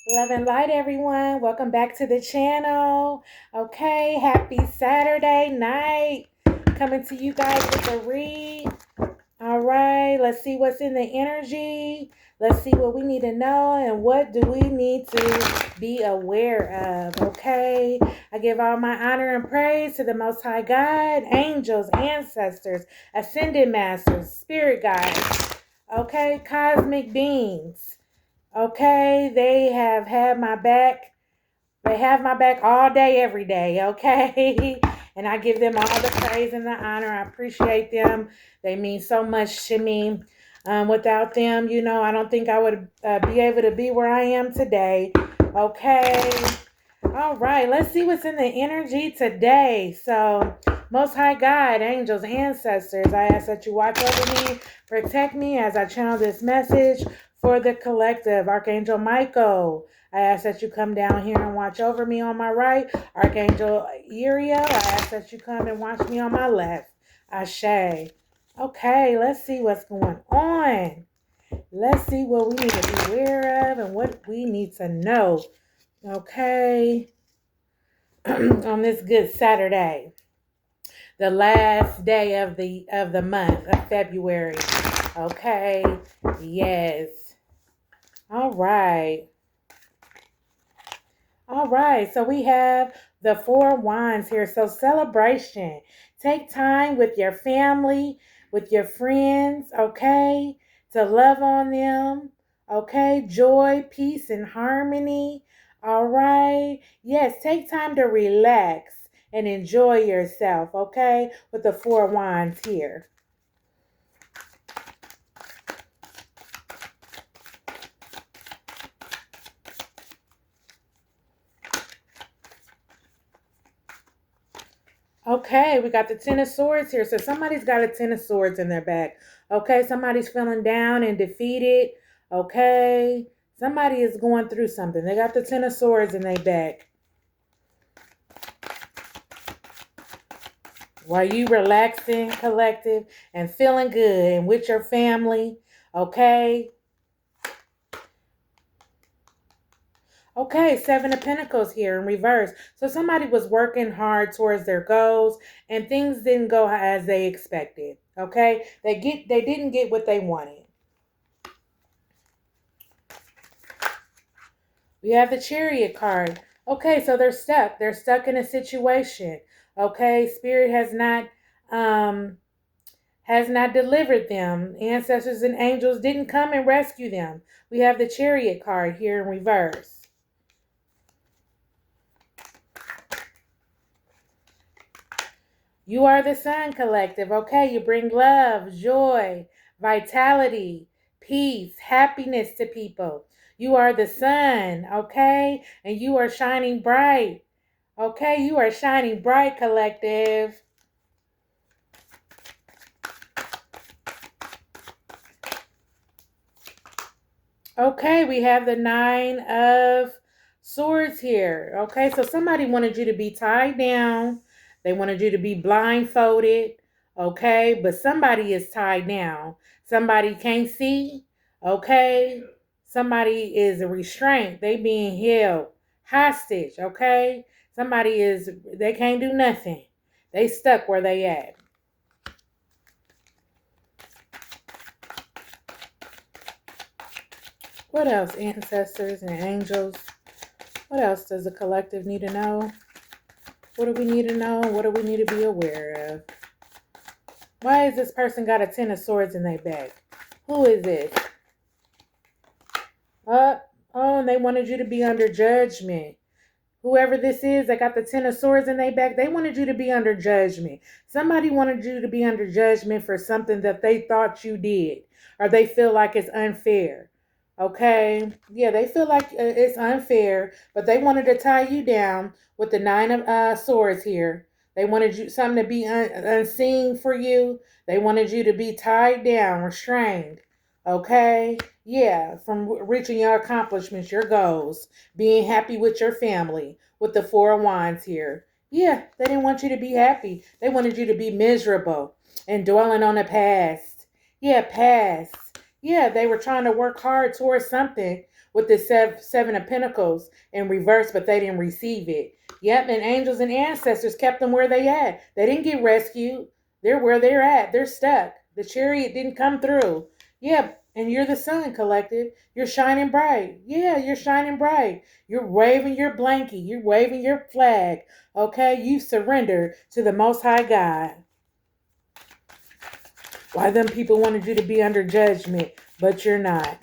Love and light, everyone. Welcome back to the channel. Okay, happy Saturday night. Coming to you guys with a read. All right, let's see what's in the energy. Let's see what we need to know and what do we need to be aware of. Okay, I give all my honor and praise to the Most High God, angels, ancestors, ascended masters, spirit guides. Okay, cosmic beings. Okay, they have had my back. They have my back all day, every day. Okay, and I give them all the praise and the honor. I appreciate them. They mean so much to me. Without them, I don't think I would be able to be where I am today. Okay. All right, let's see what's in the energy today. So, Most High God, angels, ancestors, I ask that you watch over me, protect me as I channel this message for the collective. Archangel Michael, I ask that you come down here and watch over me on my right. Archangel Uriel, I ask that you come and watch me on my left. Ashe. Okay, let's see what's going on. Let's see what we need to be aware of and what we need to know. Okay. On this good Saturday, the last day of the month of February. Okay. Yes. All right. All right. So we have the Four Wands here. So celebration. Take time with your family, with your friends, okay? To love on them. Okay? Joy, peace, and harmony. All right. Yes, take time to relax and enjoy yourself, okay? With the Four Wands here. Okay, we got the Ten of Swords here. So somebody's got a Ten of Swords in their back. Okay, somebody's feeling down and defeated. Okay, somebody is going through something. They got the Ten of Swords in their back. While you relaxing, collective, and feeling good and with your family. Okay. Okay, Seven of Pentacles here in reverse. So somebody was working hard towards their goals and things didn't go as they expected. Okay? They didn't get what they wanted. We have the Chariot card. Okay, so they're stuck. They're stuck in a situation. Okay, Spirit has not delivered them. Ancestors and angels didn't come and rescue them. We have the Chariot card here in reverse. You are the Sun Collective, okay? You bring love, joy, vitality, peace, happiness to people. You are the sun, okay? And you are shining bright, okay? You are shining bright, collective. Okay, we have the Nine of Swords here, okay? So somebody wanted you to be tied down. They wanted you to be blindfolded, okay? But somebody is tied down. Somebody can't see, okay? Somebody is a restraint. They being held hostage, okay? They can't do nothing. They stuck where they at. What else, ancestors and angels? What else does the collective need to know? What do we need to know? What do we need to be aware of? Why has this person got a Ten of Swords in their back? Who is this? Oh, and they wanted you to be under judgment. Whoever this is that got the Ten of Swords in their back, they wanted you to be under judgment. Somebody wanted you to be under judgment for something that they thought you did, or they feel like it's unfair. Okay, yeah, they feel like it's unfair, but they wanted to tie you down with the Nine of Swords here. They wanted you something to be unseen for you. They wanted you to be tied down, restrained. Okay, yeah, from reaching your accomplishments, your goals, being happy with your family, with the Four of Wands here. Yeah, they didn't want you to be happy. They wanted you to be miserable and dwelling on the past. Yeah, past. Yeah, they were trying to work hard towards something with the seven of pentacles in reverse, but they didn't receive it. Yep, and angels and ancestors kept them where they at. They didn't get rescued. They're where they're at. They're stuck. The chariot didn't come through. Yep, and you're the sun, collective. You're shining bright. Yeah, you're shining bright. You're waving your blankie. You're waving your flag. Okay, you surrendered to the Most High God. Why them people wanted you to be under judgment, but you're not.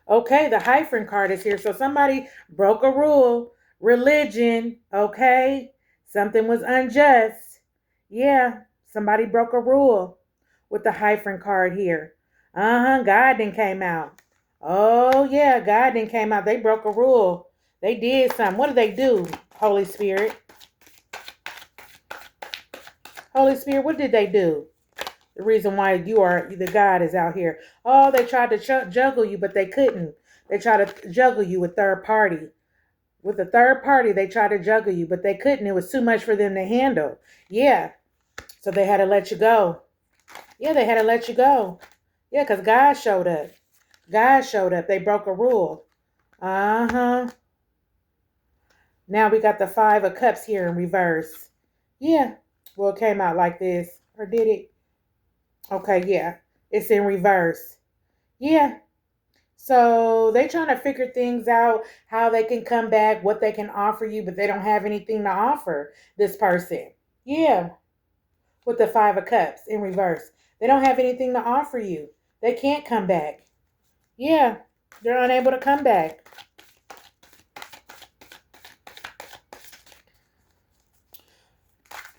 Okay, the hyphen card is here. So somebody broke a rule. Religion, okay? Something was unjust. Yeah, somebody broke a rule with the hyphen card here. God then came out. Oh, yeah, God then came out. They broke a rule. They did something. What did they do, Holy Spirit? Holy Spirit, what did they do? The reason why the God is out here. Oh, they tried to juggle you, but they couldn't. They tried to juggle you with third party. With a third party, they tried to juggle you, but they couldn't. It was too much for them to handle. Yeah. So they had to let you go. Yeah, they had to let you go. Yeah, because God showed up. God showed up. They broke a rule. Now we got the 5 of Cups here in reverse. Yeah. Well, it came out like this. Or did it? Okay, yeah. It's in reverse. Yeah. So they trying to figure things out, how they can come back, what they can offer you, but they don't have anything to offer this person. Yeah. With the 5 of Cups in reverse. They don't have anything to offer you. They can't come back. Yeah. They're unable to come back.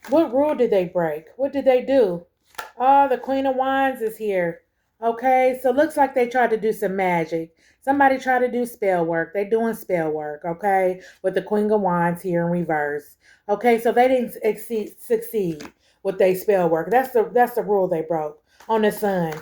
What rule did they break? What did they do? Oh, the Queen of Wands is here. Okay, so looks like they tried to do some magic. Somebody tried to do spell work. They doing spell work, okay, with the Queen of Wands here in reverse. Okay, so they didn't succeed with their spell work. That's the rule they broke on the sun.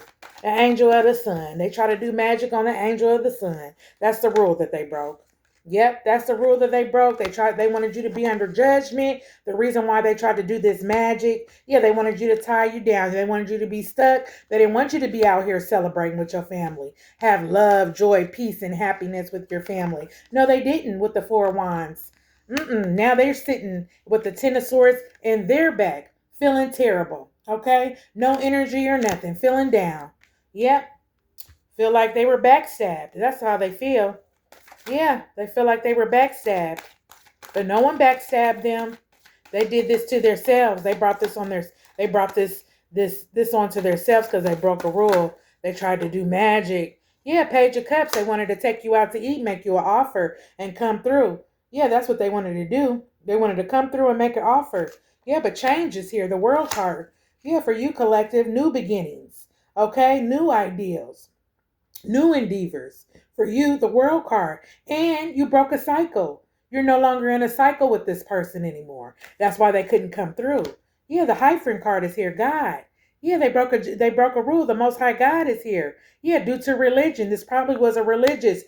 The angel of the sun. They try to do magic on the angel of the sun. That's the rule that they broke. Yep, that's the rule that they broke. They wanted you to be under judgment. The reason why they tried to do this magic, yeah, they wanted you to tie you down. They wanted you to be stuck. They didn't want you to be out here celebrating with your family. Have love, joy, peace, and happiness with your family. No, they didn't with the 4 of Wands. Now they're sitting with the 10 of Swords in their back, feeling terrible. Okay? No energy or nothing. Feeling down. Yep. Feel like they were backstabbed. That's how they feel. Yeah, they feel like they were backstabbed. But no one backstabbed them. They did this to themselves. They brought this onto themselves because they broke a rule. They tried to do magic. Yeah, Page of Cups. They wanted to take you out to eat, make you an offer, and come through. Yeah, that's what they wanted to do. They wanted to come through and make an offer. Yeah, but change is here. The World card. Yeah, for you, collective, new beginnings. Okay, new ideals. New endeavors. For you, the World card. And you broke a cycle. You're no longer in a cycle with this person anymore. That's why they couldn't come through. Yeah, the hyphen card is here. God. Yeah, they broke a rule. The Most High God is here. Yeah, due to religion. This probably was a religious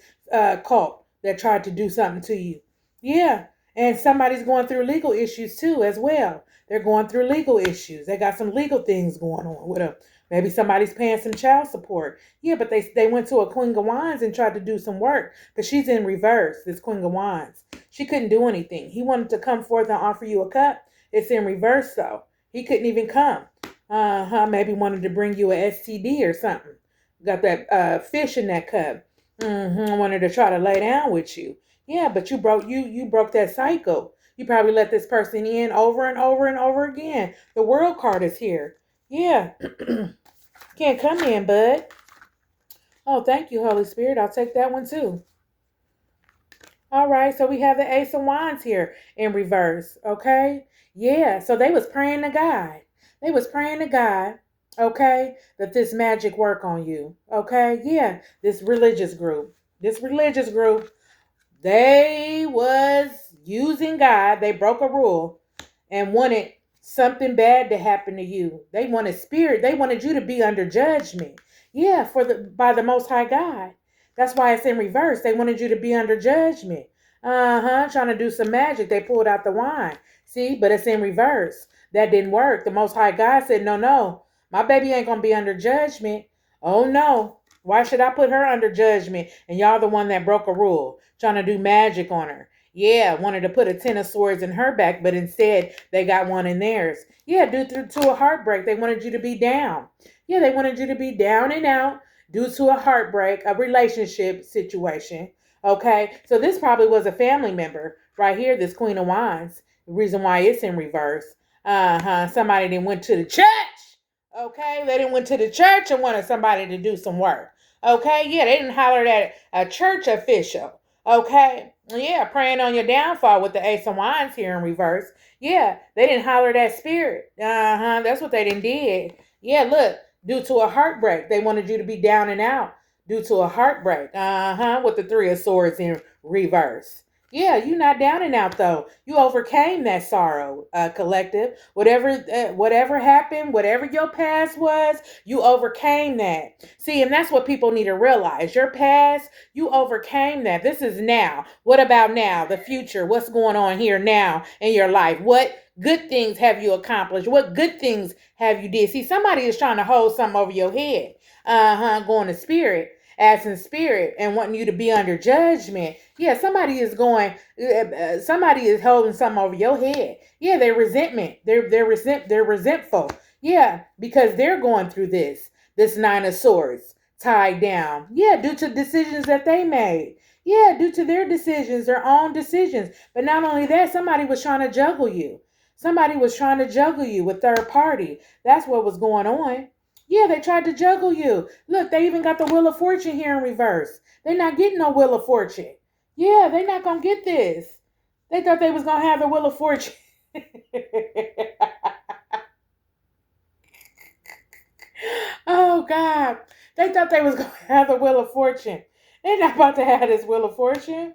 cult that tried to do something to you. Yeah, and somebody's going through legal issues too as well. They're going through legal issues. They got some legal things going on with them. Maybe somebody's paying some child support. Yeah, but they went to a Queen of Wands and tried to do some work. But she's in reverse, this Queen of Wands. She couldn't do anything. He wanted to come forth and offer you a cup. It's in reverse, though. He couldn't even come. Maybe wanted to bring you a STD or something. Got that fish in that cup. Wanted to try to lay down with you. Yeah, but you broke that cycle. You probably let this person in over and over and over again. The World card is here. Yeah. Can't come in, bud. Oh, thank you, Holy Spirit. I'll take that one too. All right, so we have the Ace of Wands here in reverse, okay? Yeah, so they was praying to God. They was praying to God, okay, that this magic work on you, okay? Yeah, this religious group. They was using God. They broke a rule and wanted something bad to happen to you. They wanted you to be under judgment. Yeah, by the Most High God. That's why it's in reverse. They wanted you to be under judgment. Trying to do some magic. They pulled out the wine. See, but it's in reverse. That didn't work. The Most High God said, no, no, my baby ain't going to be under judgment. Oh, no. Why should I put her under judgment? And y'all the one that broke a rule, trying to do magic on her. Yeah, wanted to put a 10 of swords in her back, but instead they got one in theirs. Yeah, due to a heartbreak, they wanted you to be down. Yeah, they wanted you to be down and out due to a heartbreak, a relationship situation. Okay, so this probably was a family member right here, this Queen of Wands. The reason why it's in reverse. Somebody that went to the church. Okay, they didn't went to the church and wanted somebody to do some work. Okay, yeah, they didn't holler at a church official. Okay, yeah, praying on your downfall with the Ace of Wands here in reverse. Yeah, they didn't holler that spirit. That's what they didn't did. Yeah, look, due to a heartbreak, they wanted you to be down and out due to a heartbreak. With the Three of Swords in reverse. Yeah, you not down and out though. You overcame that sorrow, collective. Whatever happened, whatever your past was, you overcame that. See, and that's what people need to realize. Your past, you overcame that. This is now. What about now? The future. What's going on here now in your life? What good things have you accomplished? What good things have you did? See, somebody is trying to hold something over your head. Going to spirit, asking spirit, and wanting you to be under judgment. Yeah, somebody is going. Somebody is holding something over your head. Yeah, they're resentment. They're resentful. Yeah, because they're going through this Nine of Swords tied down. Yeah, due to decisions that they made. Yeah, due to their decisions, their own decisions. But not only that, somebody was trying to juggle you. Somebody was trying to juggle you with third party. That's what was going on. Yeah, they tried to juggle you. Look, they even got the Wheel of Fortune here in reverse. They're not getting no Wheel of Fortune. Yeah, they're not going to get this. They thought they was going to have the Wheel of Fortune. Oh, God. They thought they was going to have the Wheel of Fortune. They're not about to have this Wheel of Fortune.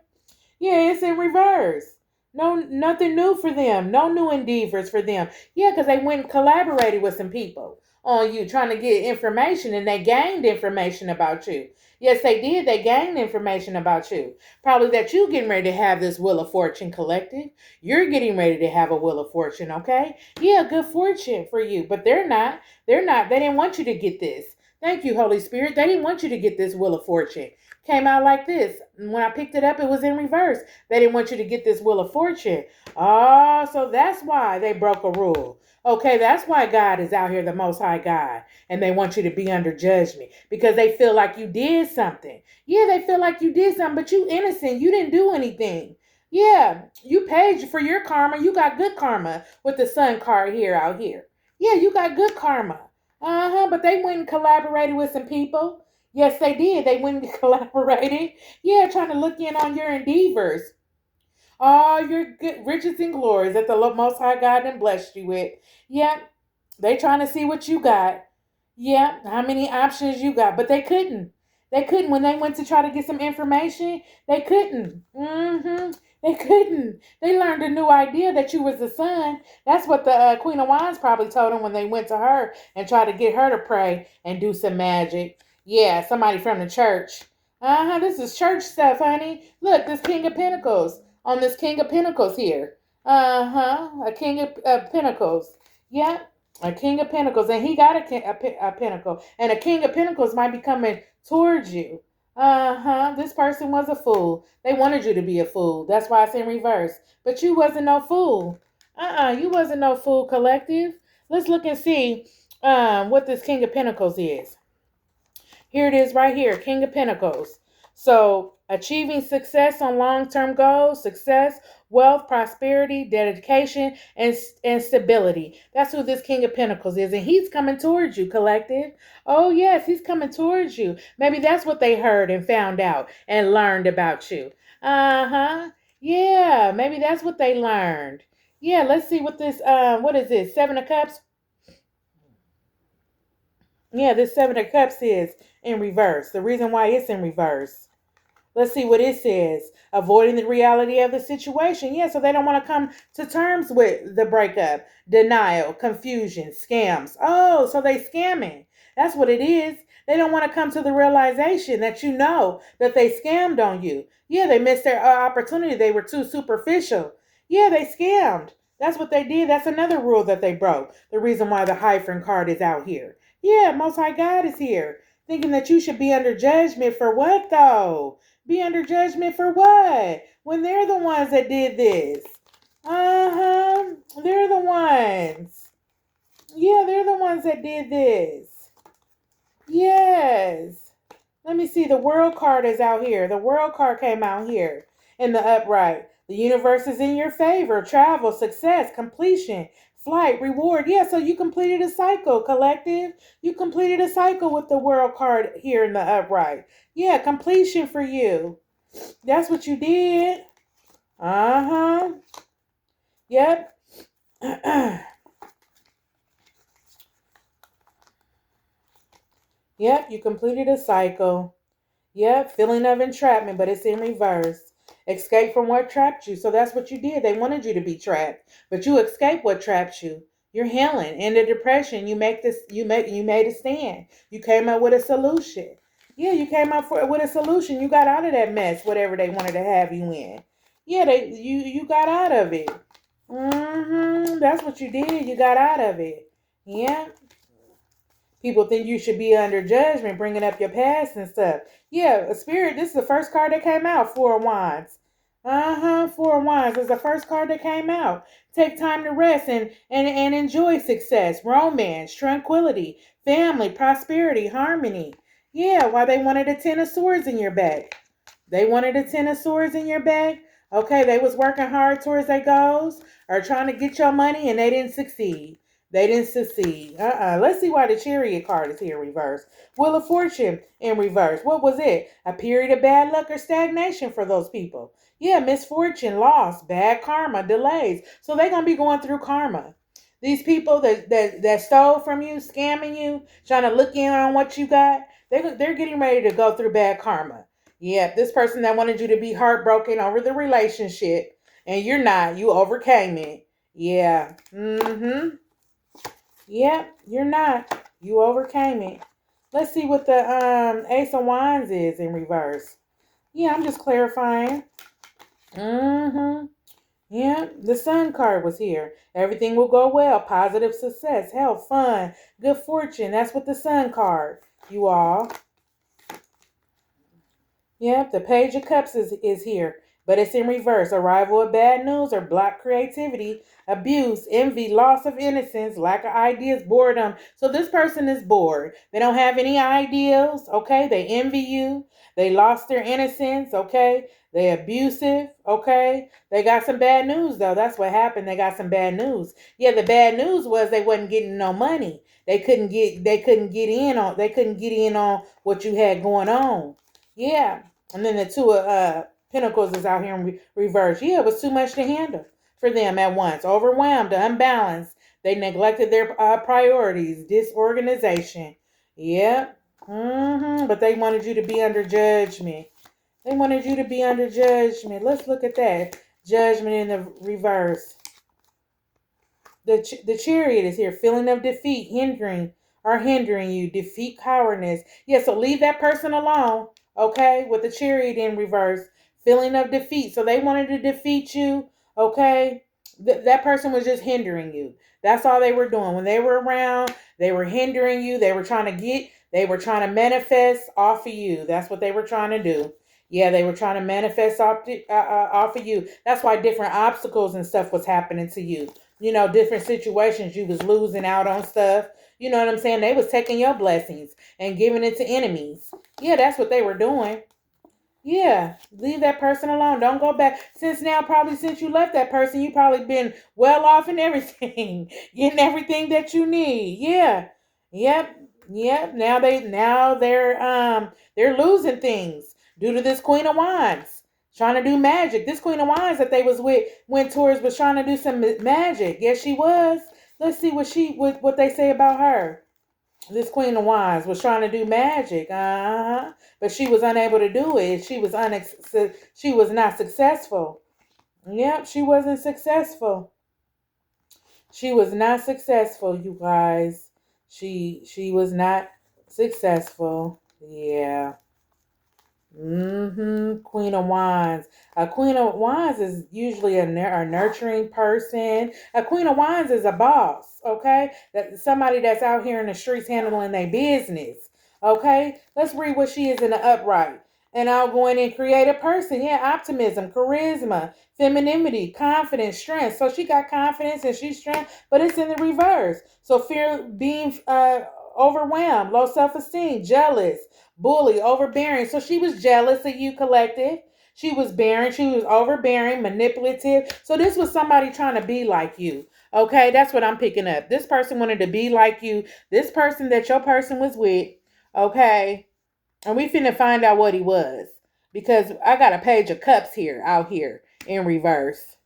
Yeah, it's in reverse. No, nothing new for them. No new endeavors for them. Yeah, because they went and collaborated with some people on you trying to get information, and they gained information about you. Yes, they did. They gained information about you. Probably that you getting ready to have this Wheel of Fortune collective. You're getting ready to have a Wheel of Fortune, okay? Yeah, good fortune for you. But they're not. They're not. They didn't want you to get this. Thank you, Holy Spirit. They didn't want you to get this Wheel of Fortune. Came out like this. When I picked it up, it was in reverse. They didn't want you to get this Wheel of Fortune. Oh, so that's why they broke a rule. Okay, that's why God is out here, the Most High God, and they want you to be under judgment because they feel like you did something. Yeah, they feel like you did something, but you innocent. You didn't do anything. Yeah, you paid for your karma. You got good karma with the Sun card here out here. Yeah, you got good karma. But they went and collaborated with some people. Yes, they did. They went and collaborated. Yeah, trying to look in on your endeavors. All your good riches and glories that the Most High God and blessed you with. Yeah, they trying to see what you got. Yeah, how many options you got. But they couldn't. They couldn't. When they went to try to get some information, they couldn't. They couldn't. They learned a new idea that you was the sun. That's what the Queen of Wands probably told them when they went to her and tried to get her to pray and do some magic. Yeah, somebody from the church. This is church stuff, honey. Look, this King of Pentacles on this King of Pentacles here. A King of Pentacles. Yeah, a King of Pentacles. And he got a Pentacle. And a King of Pentacles might be coming towards you. This person was a fool. They wanted you to be a fool. That's why it's in reverse. But you wasn't no fool. You wasn't no fool, collective. Let's look and see what this King of Pentacles is. Here it is right here, King of Pentacles. So, achieving success on long-term goals, success, wealth, prosperity, dedication, and stability. That's who this King of Pentacles is. And he's coming towards you, collective. Oh, yes, he's coming towards you. Maybe that's what they heard and found out and learned about you. Yeah, maybe that's what they learned. Yeah, let's see what this, what is this? Seven of Cups? Yeah, this Seven of Cups is in reverse. The reason why it's in reverse. Let's see what it says. Avoiding the reality of the situation. Yeah, so they don't want to come to terms with the breakup, denial, confusion, scams. Oh, so they scamming. That's what it is. They don't want to come to the realization that you know that they scammed on you. Yeah, they missed their opportunity. They were too superficial. Yeah, they scammed. That's what they did. That's another rule that they broke. The reason why the Hyphen card is out here. Yeah, Most High God is here. Thinking that you should be under judgment for what, though? Be under judgment for what? When they're the ones that did this. Uh-huh. They're the ones. Yeah, they're the ones that did this. Yes. Let me see. The world card is out here. The world card came out here in the upright. The universe is in your favor. Travel, success, completion, flight, reward. Yeah, so you completed a cycle, collective. You completed a cycle with the world card here in the upright. Yeah, completion for you. That's what you did. Uh-huh. Yep. Yep, you completed a cycle. Yep, feeling of entrapment, but it's in reverse. Escape from what trapped you. So that's what you did. They wanted you to be trapped, but you escaped what trapped you. You're healing. In the depression, you made a stand. You came up with a solution. Yeah, you came up with a solution. You got out of that mess, whatever they wanted to have you in. Yeah, you got out of it. That's what you did. You got out of it. Yeah. People think you should be under judgment, bringing up your past and stuff. Yeah, a spirit. This is the first card that came out. Four of Wands. Four of Wands is the first card that came out. Take time to rest and enjoy success, romance, tranquility, family, prosperity, harmony. Yeah, why they wanted a 10 of swords in your back. They wanted a 10 of swords in your bag. Okay, they was working hard towards their goals or trying to get your money and they didn't succeed. They didn't succeed. Let's see why the Chariot card is here in reverse. Wheel of Fortune in reverse. What was it? A period of bad luck or stagnation for those people. Yeah, misfortune, loss, bad karma, delays. So they're going to be going through karma. These people that stole from you, scamming you, trying to look in on what you got, they're getting ready to go through bad karma. Yeah, this person that wanted you to be heartbroken over the relationship, and you're not. You overcame it. Yeah. Yep, you're not. You overcame it. Let's see what the Ace of Wands is in reverse. Yeah, I'm just clarifying. Yeah, the Sun card was here. Everything will go well. Positive success, health, fun, good fortune. That's what the Sun card, you all. Yep, the Page of Cups is here, but it's in reverse. Arrival of bad news or blocked creativity, abuse, envy, loss of innocence, lack of ideas, boredom. So this person is bored. They don't have any ideals, okay? They envy you. They lost their innocence, okay? They abusive, okay? They got some bad news though. That's what happened. They got some bad news. Yeah, the bad news was they wasn't getting no money. They couldn't get in on what you had going on. Yeah. And then the Two of Pentacles is out here in reverse. Yeah, it was too much to handle for them at once. Overwhelmed, unbalanced. They neglected their priorities. Disorganization. Yep. But they wanted you to be under judgment. They wanted you to be under judgment. Let's look at that. Judgment in the reverse. The Chariot is here. Feeling of defeat, hindering you. Defeat, cowardice. Yeah, so leave that person alone. Okay, with the Chariot in reverse. Feeling of defeat. So they wanted to defeat you. Okay, that person was just hindering you. That's all they were doing. When they were around, they were hindering you. They were trying to manifest off of you. That's what they were trying to do. Yeah, they were trying to manifest off of you. That's why different obstacles and stuff was happening to you. Different situations, you was losing out on stuff. You know what I'm saying? They was taking your blessings and giving it to enemies. Yeah, that's what they were doing. Yeah, leave that person alone. Don't go back. Probably since you left that person, you probably been well off and everything, getting everything that you need. Yeah, yep, yep. They're losing things due to this Queen of Wands trying to do magic. This Queen of Wands that they was with went towards was trying to do some magic. Yes, she was. Let's see what they say about her. This Queen of Wands was trying to do magic, but she was unable to do it. She was not successful. Yep, she wasn't successful. She was not successful, you guys. She was not successful. Yeah. Queen of Wands. A Queen of Wands is usually a nurturing person. A Queen of Wands is a boss, okay? That's somebody that's out here in the streets handling their business, okay? Let's read what she is in the upright. And I'll go in and create a person. Yeah, optimism, charisma, femininity, confidence, strength. So she got confidence and she's strength, but it's in the reverse. So fear, being overwhelmed, low self-esteem, jealous, bully, overbearing. So she was jealous of you, collective. She was barren. She was overbearing, manipulative. So this was somebody trying to be like you. Okay, that's what I'm picking up. This person wanted to be like you. This person that your person was with. Okay, and we finna find out what he was because I got a page of cups here, out here in reverse.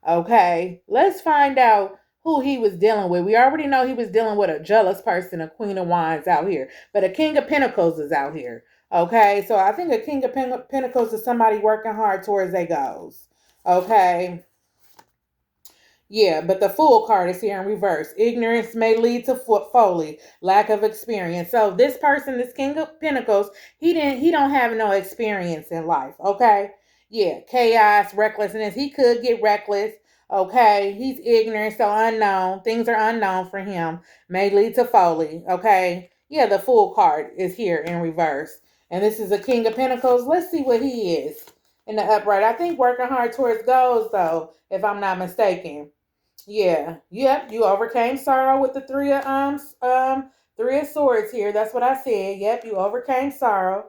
Okay, let's find out who he was dealing with. We already know he was dealing with a jealous person, a Queen of Wands out here, but a King of Pentacles is out here. Okay, so I think a King of Pentacles is somebody working hard towards their goals. Okay, yeah, but the Fool card is here in reverse. Ignorance may lead to folly, lack of experience. So this person, this King of Pentacles, he don't have no experience in life. Okay, yeah, chaos, recklessness. He could get reckless. Okay, he's ignorant, so unknown. Things are unknown for him. May lead to folly. Okay, yeah, the Fool card is here in reverse, and this is a King of Pentacles. Let's see what he is in the upright. I think working hard towards goals, though, if I'm not mistaken. Yeah. Yep. You overcame sorrow with the three of swords here. That's what I said. Yep. You overcame sorrow.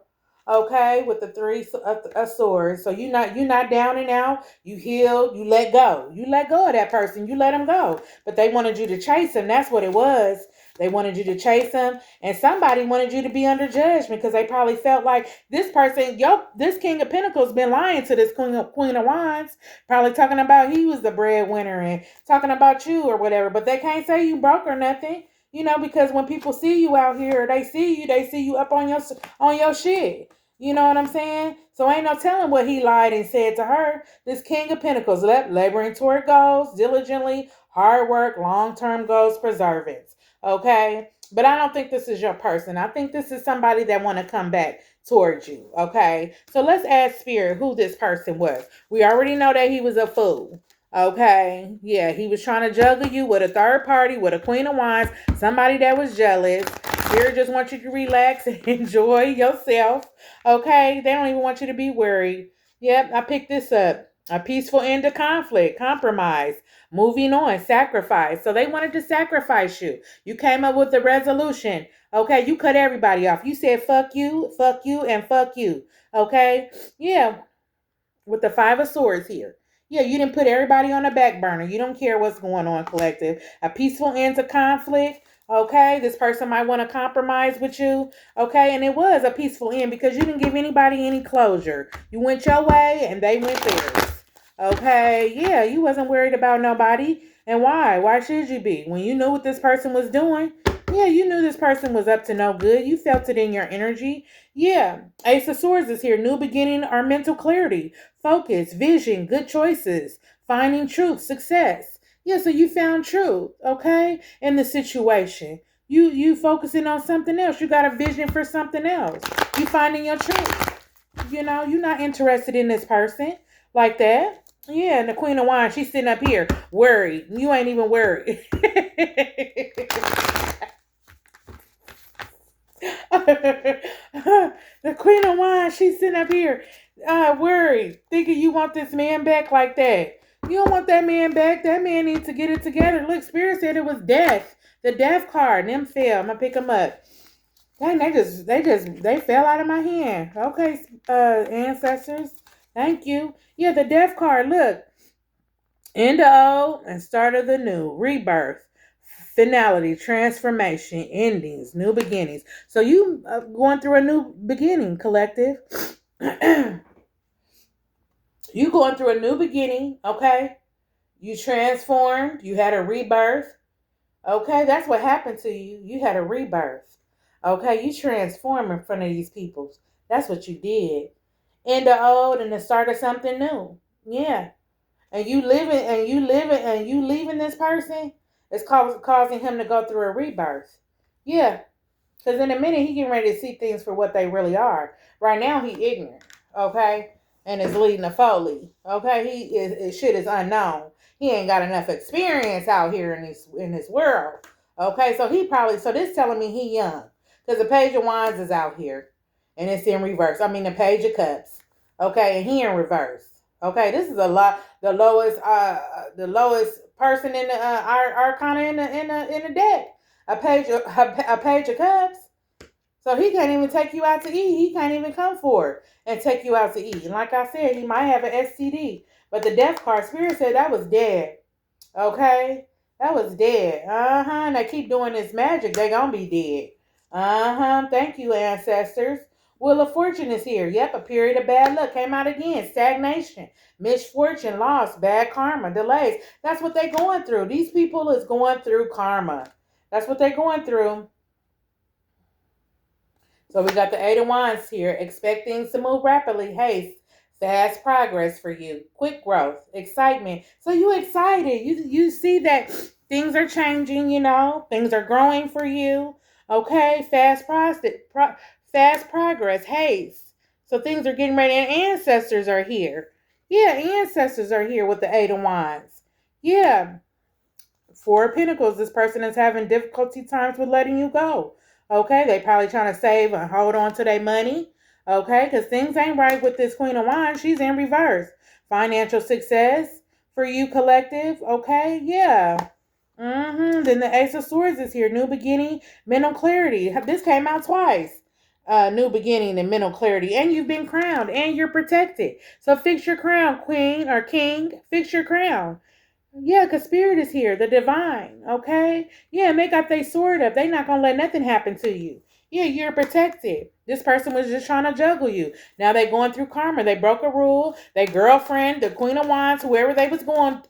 Okay, with the three of swords. So you're not down and out. You healed. You let go. You let go of that person. You let him go. But they wanted you to chase him. That's what it was. They wanted you to chase him, and somebody wanted you to be under judgment because they probably felt like this person, this King of Pentacles, been lying to this Queen of Wands, probably talking about he was the breadwinner and talking about you or whatever. But they can't say you broke or nothing, because when people see you out here, they see you up on your shit. You know what I'm saying? So ain't no telling what he lied and said to her. This King of Pentacles, laboring toward goals, diligently, hard work, long-term goals, perseverance. Okay? But I don't think this is your person. I think this is somebody that want to come back towards you. Okay? So let's ask Spirit who this person was. We already know that he was a fool. Okay? Yeah, he was trying to juggle you with a third party, with a Queen of Wands, somebody that was jealous. Spirit just wants you to relax and enjoy yourself. Okay? They don't even want you to be worried. Yep, I picked this up. A peaceful end to conflict, compromise, moving on, sacrifice. So they wanted to sacrifice you. You came up with a resolution. Okay, you cut everybody off. You said fuck you, and fuck you. Okay? Yeah, with the Five of Swords here. Yeah, you didn't put everybody on the back burner. You don't care what's going on, collective. A peaceful end to conflict. Okay, this person might want to compromise with you. Okay, and it was a peaceful end because you didn't give anybody any closure. You went your way and they went theirs. Okay, yeah, you wasn't worried about nobody. And why? Why should you be? When you knew what this person was doing, yeah, you knew this person was up to no good. You felt it in your energy. Yeah, Ace of Swords is here. New beginning or mental clarity, focus, vision, good choices, finding truth, success. Yeah, so you found truth, okay, in the situation. You focusing on something else. You got a vision for something else. You finding your truth. You're not interested in this person like that. Yeah, and the Queen of Wands, she's sitting up here worried. You ain't even worried. The Queen of Wands, she's sitting up here worried, thinking you want this man back like that. You don't want that man back. That man needs to get it together. Look, Spirit said it was death. The death card. Them fell. I'm gonna pick them up. Dang, they fell out of my hand. Okay, ancestors. Thank you. Yeah, the death card. Look. End of old and start of the new. Rebirth. Finality, transformation, endings, new beginnings. So you going through a new beginning, collective. You going through a new beginning, okay? You transformed. You had a rebirth. Okay, that's what happened to you. You had a rebirth. Okay, you transformed in front of these people. That's what you did. End of old and the start of something new. Yeah. And you leaving this person, it's causing him to go through a rebirth. Yeah. Because in a minute, he getting ready to see things for what they really are. Right now, he ignorant, okay? And is leading a foley, okay? His shit is unknown. He ain't got enough experience out here in this world, okay? So this telling me he young. Because the Page of Wands is out here. And it's in reverse. I mean, the Page of Cups, okay? And he in reverse, okay? This is the lowest person in the arcana in the deck. A page of cups. So he can't even take you out to eat. He can't even come forward and take you out to eat. And like I said, he might have an STD. But the death card, Spirit said that was dead. Okay? That was dead. Uh-huh. And they keep doing this magic. They gonna be dead. Uh-huh. Thank you, ancestors. Wheel of Fortune is here. Yep, a period of bad luck came out again. Stagnation, misfortune, loss, bad karma, delays. That's what they going through. These people is going through karma. That's what they're going through. So we got the Eight of Wands here. Expect things to move rapidly. Haste, fast progress for you. Quick growth, excitement. So you excited. You see that things are changing, things are growing for you. Okay, fast progress, haste. So things are getting ready, and ancestors are here. Yeah, ancestors are here with the Eight of Wands. Yeah. Four of Pentacles, this person is having difficulty times with letting you go. Okay, they probably trying to save and hold on to their money. Okay, because things ain't right with this Queen of Wands. She's in reverse. Financial success for you, collective. Okay, yeah. Then the Ace of Swords is here. New beginning, mental clarity. This came out twice. New beginning and mental clarity. And you've been crowned and you're protected. So fix your crown, queen or king. Fix your crown. Yeah, because Spirit is here, the divine, okay? Yeah, and they got their sword up. They not going to let nothing happen to you. Yeah, you're protected. This person was just trying to juggle you. Now they going through karma. They broke a rule. Their girlfriend, the Queen of Wands, whoever they was going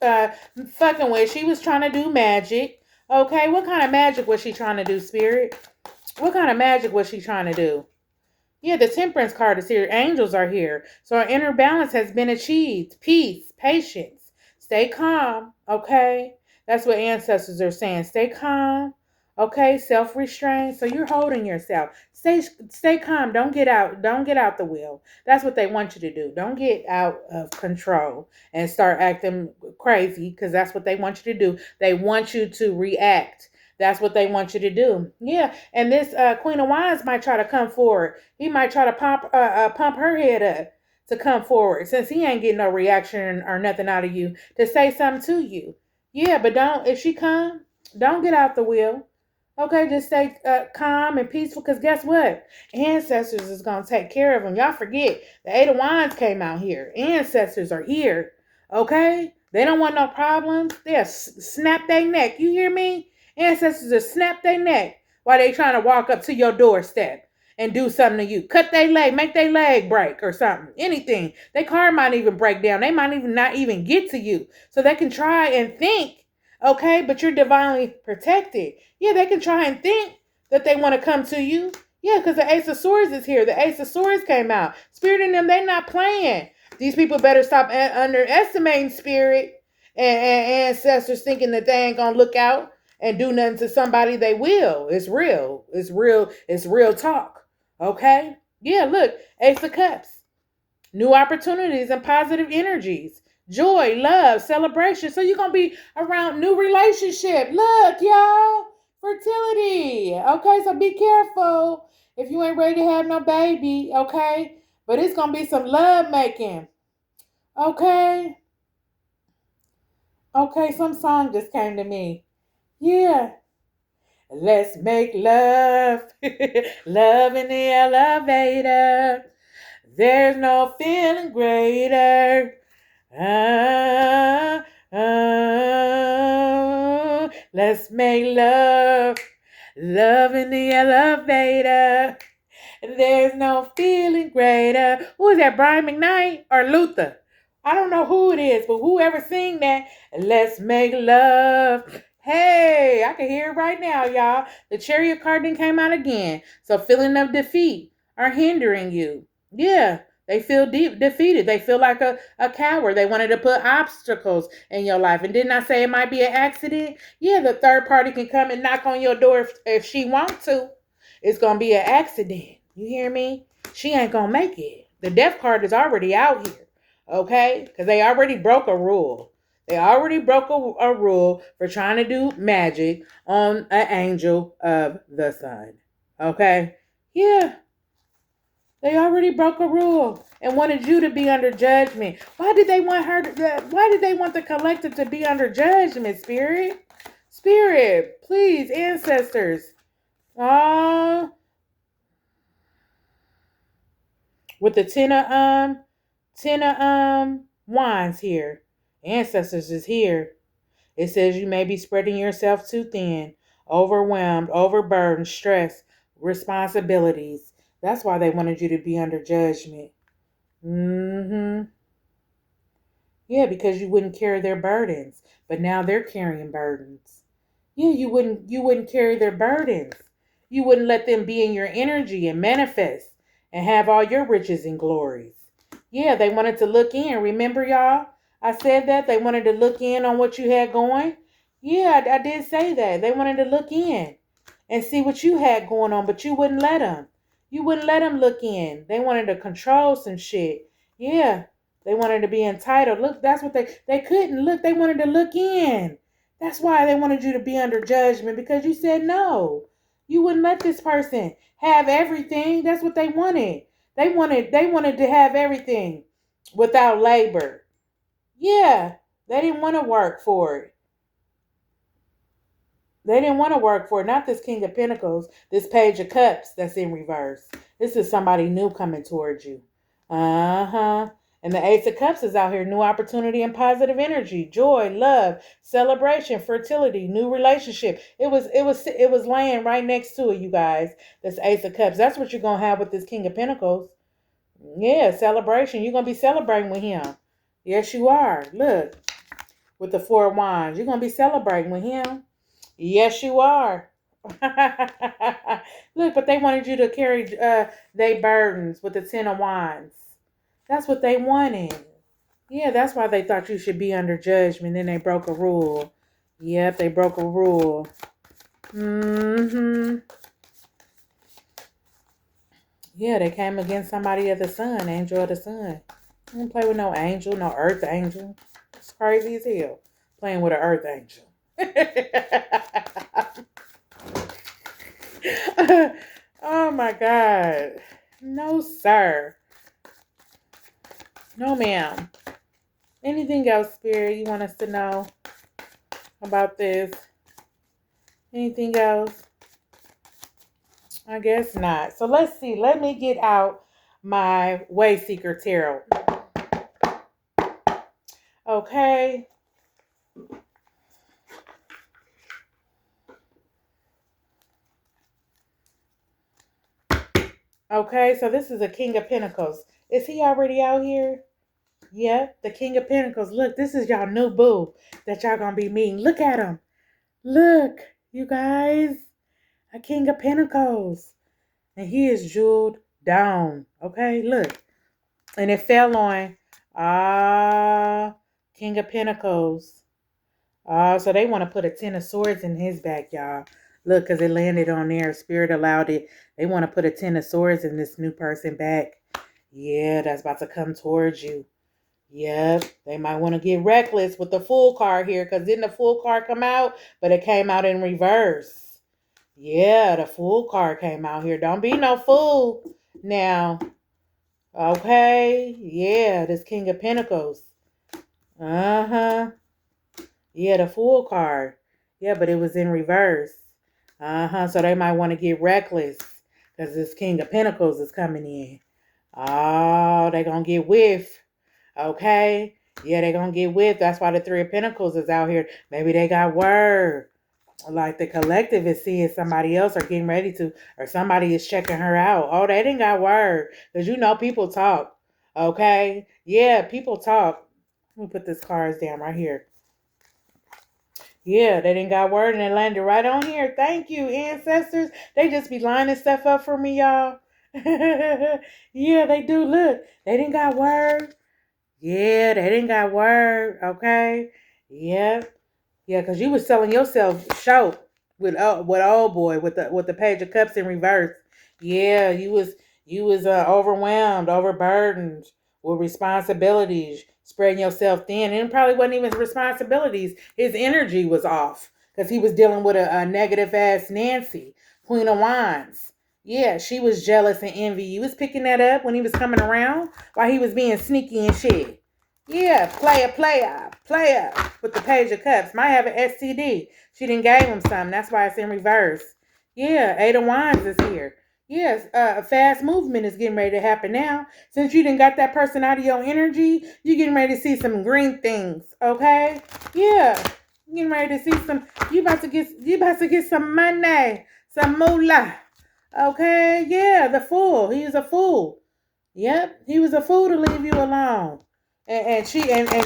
fucking with, she was trying to do magic. Okay, what kind of magic was she trying to do, Spirit? What kind of magic was she trying to do? Yeah, the Temperance card is here. Angels are here. So our inner balance has been achieved. Peace, patience. Stay calm, okay? That's what ancestors are saying. Stay calm, okay? Self-restraint. So you're holding yourself. Stay calm. Don't get out. Don't get out the wheel. That's what they want you to do. Don't get out of control and start acting crazy because that's what they want you to do. They want you to react. That's what they want you to do. Yeah, and this Queen of Wands might try to come forward. He might try to pump her head up to come forward since he ain't getting no reaction or nothing out of you to say something to you. Yeah, but if she come, don't get out the wheel. Okay, just stay calm and peaceful because guess what? Ancestors is going to take care of them. Y'all forget, the Eight of Wands came out here. Ancestors are here. Okay? They don't want no problems. They'll snap their neck. You hear me? Ancestors will snap their neck while they trying to walk up to your doorstep and do something to you. Cut their leg, make their leg break or something. Anything. Their car might even break down. They might even not even get to you. So they can try and think, okay, but you're divinely protected. Yeah, they can try and think that they want to come to you. Yeah, because the Ace of Swords is here. The Ace of Swords came out. Spirit in them, they not playing. These people better stop underestimating Spirit and ancestors thinking that they ain't going to look out and do nothing to somebody. They will. It's real. It's real. It's real talk. Okay? Yeah, look. Ace of Cups. New opportunities and positive energies. Joy, love, celebration. So you're going to be around new relationship. Look, y'all. Fertility. Okay, so be careful if you ain't ready to have no baby. Okay? But it's going to be some love making. Okay? Okay, some song just came to me. Yeah. Let's make love, love in the elevator. There's no feeling greater. Let's make love, love in the elevator. There's no feeling greater. Who is that, Brian McKnight or Luther? I don't know who it is, but whoever sing that, let's make love. Hey, I can hear it right now, y'all. The Chariot card then came out again. So feeling of defeat are hindering you. Yeah, they feel defeated. They feel like a coward. They wanted to put obstacles in your life. And didn't I say it might be an accident? Yeah, the third party can come and knock on your door if she wants to. it's going to be an accident. You hear me? She ain't going to make it. The death card is already out here. Okay? Because they already broke a rule. They already broke a rule for trying to do magic on an angel of the sun. Okay? Yeah. They already broke a rule and wanted you to be under judgment. Why did they want why did they want the collective to be under judgment, Spirit? Spirit, please, ancestors. Oh, with the ten of wands here. Ancestors is here. It says you may be spreading yourself too thin, overwhelmed, overburdened, stressed, responsibilities. That's why they wanted you to be under judgment. Mm-hmm. Yeah, because you wouldn't carry their burdens. But now they're carrying burdens. Yeah, you wouldn't carry their burdens. You wouldn't let them be in your energy and manifest and have all your riches and glories. Yeah, they wanted to look in. Remember, y'all? I said that they wanted to look in on what you had going. Yeah, I did say that. They wanted to look in and see what you had going on, but you wouldn't let them. You wouldn't let them look in. They wanted to control some shit. Yeah, they wanted to be entitled. Look, that's what they couldn't look. They wanted to look in. That's why they wanted you to be under judgment, because you said no. You wouldn't let this person have everything. That's what they wanted. They wanted to have everything without labor. Yeah, they didn't want to work for it. They didn't want to work for it. Not this King of Pentacles, this Page of Cups that's in reverse. This is somebody new coming towards you. Uh-huh. And the Ace of Cups is out here. New opportunity and positive energy, joy, love, celebration, fertility, new relationship. It was laying right next to it, you guys. This Ace of Cups. That's what you're gonna have with this King of Pentacles. Yeah, celebration. You're gonna be celebrating with him. Yes, you are. Look, with the Four of Wands. You're gonna be celebrating with him. Yes, you are. Look, but they wanted you to carry their burdens with the Ten of Wands. That's what they wanted. Yeah, that's why they thought you should be under judgment. Then they broke a rule. Yep, they broke a rule. Mm-hmm. Yeah, they came against somebody of the sun, angel of the sun. I don't play with no angel, no earth angel. It's crazy as hell playing with an earth angel. Oh my God. No, sir. No, ma'am. Anything else, Spirit, you want us to know about this? Anything else? I guess not. So let's see. Let me get out my Wayseeker Tarot. Okay. Okay, so this is a King of Pentacles. Is he already out here? Yeah, the King of Pentacles. Look, this is y'all new boo that y'all gonna be meeting. Look at him. Look, you guys. A King of Pentacles. And he is jeweled down. Okay, look. And it fell on King of Pentacles. So they want to put a Ten of Swords in his back, y'all. Look, because it landed on there. Spirit allowed it. They want to put a Ten of Swords in this new person back. Yeah, that's about to come towards you. Yep, they might want to get reckless with the Fool card here, because didn't the Fool card come out? But it came out in reverse. Yeah, the Fool card came out here. Don't be no fool now. Okay, yeah, this King of Pentacles. Uh-huh. Yeah, the Fool card. Yeah, but it was in reverse. Uh-huh, so they might want to get reckless because this King of Pentacles is coming in. Oh, they gonna get whiff. Okay? Yeah, they gonna get whiff. That's why the Three of Pentacles is out here. Maybe they got word. Like the collective is seeing somebody else or getting ready to, or somebody is checking her out. Oh, they didn't got word. Because you know people talk. Okay? Yeah, people talk. Let me put this cards down right here. Yeah, they didn't got word and it landed right on here. Thank you, ancestors. They just be lining stuff up for me, y'all. Yeah, they do. Look, they didn't got word. Yeah, they didn't got word. Okay. Yeah. Yeah, because you was selling yourself short. with old boy with the Page of Cups in reverse. Yeah, you was overwhelmed, overburdened with responsibilities, spreading yourself thin, and it probably wasn't even his responsibilities. His energy was off because he was dealing with a negative ass Nancy, Queen of Wands. Yeah, she was jealous and envy. You was picking that up when he was coming around while he was being sneaky and shit. Yeah, player with the Page of Cups. Might have an STD. She didn't gave him some. That's why it's in reverse. Yeah, Eight of Wands is here. Yes, a fast movement is getting ready to happen now. Since you didn't got that person out of your energy, you getting ready to see some green things. Okay? Yeah, you getting ready to see some. You about to get some money, some moolah. Okay? Yeah, the fool. He is a fool. Yep, he was a fool to leave you alone and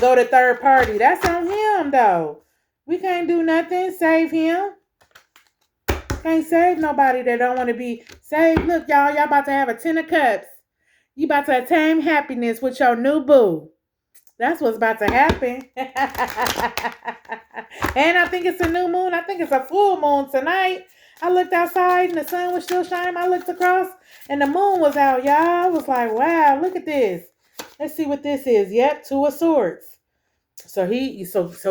go to third party. That's on him though. We can't do nothing. Save him. Can't save nobody that don't want to be saved. Look, y'all about to have a 10 of cups. You about to attain happiness with your new boo. That's what's about to happen. And I think it's a new moon. I think it's a full moon tonight. I looked outside and the sun was still shining. I looked across and the moon was out, y'all. I was like, wow, look at this. Let's see what this is. Yep, 2 of Swords. So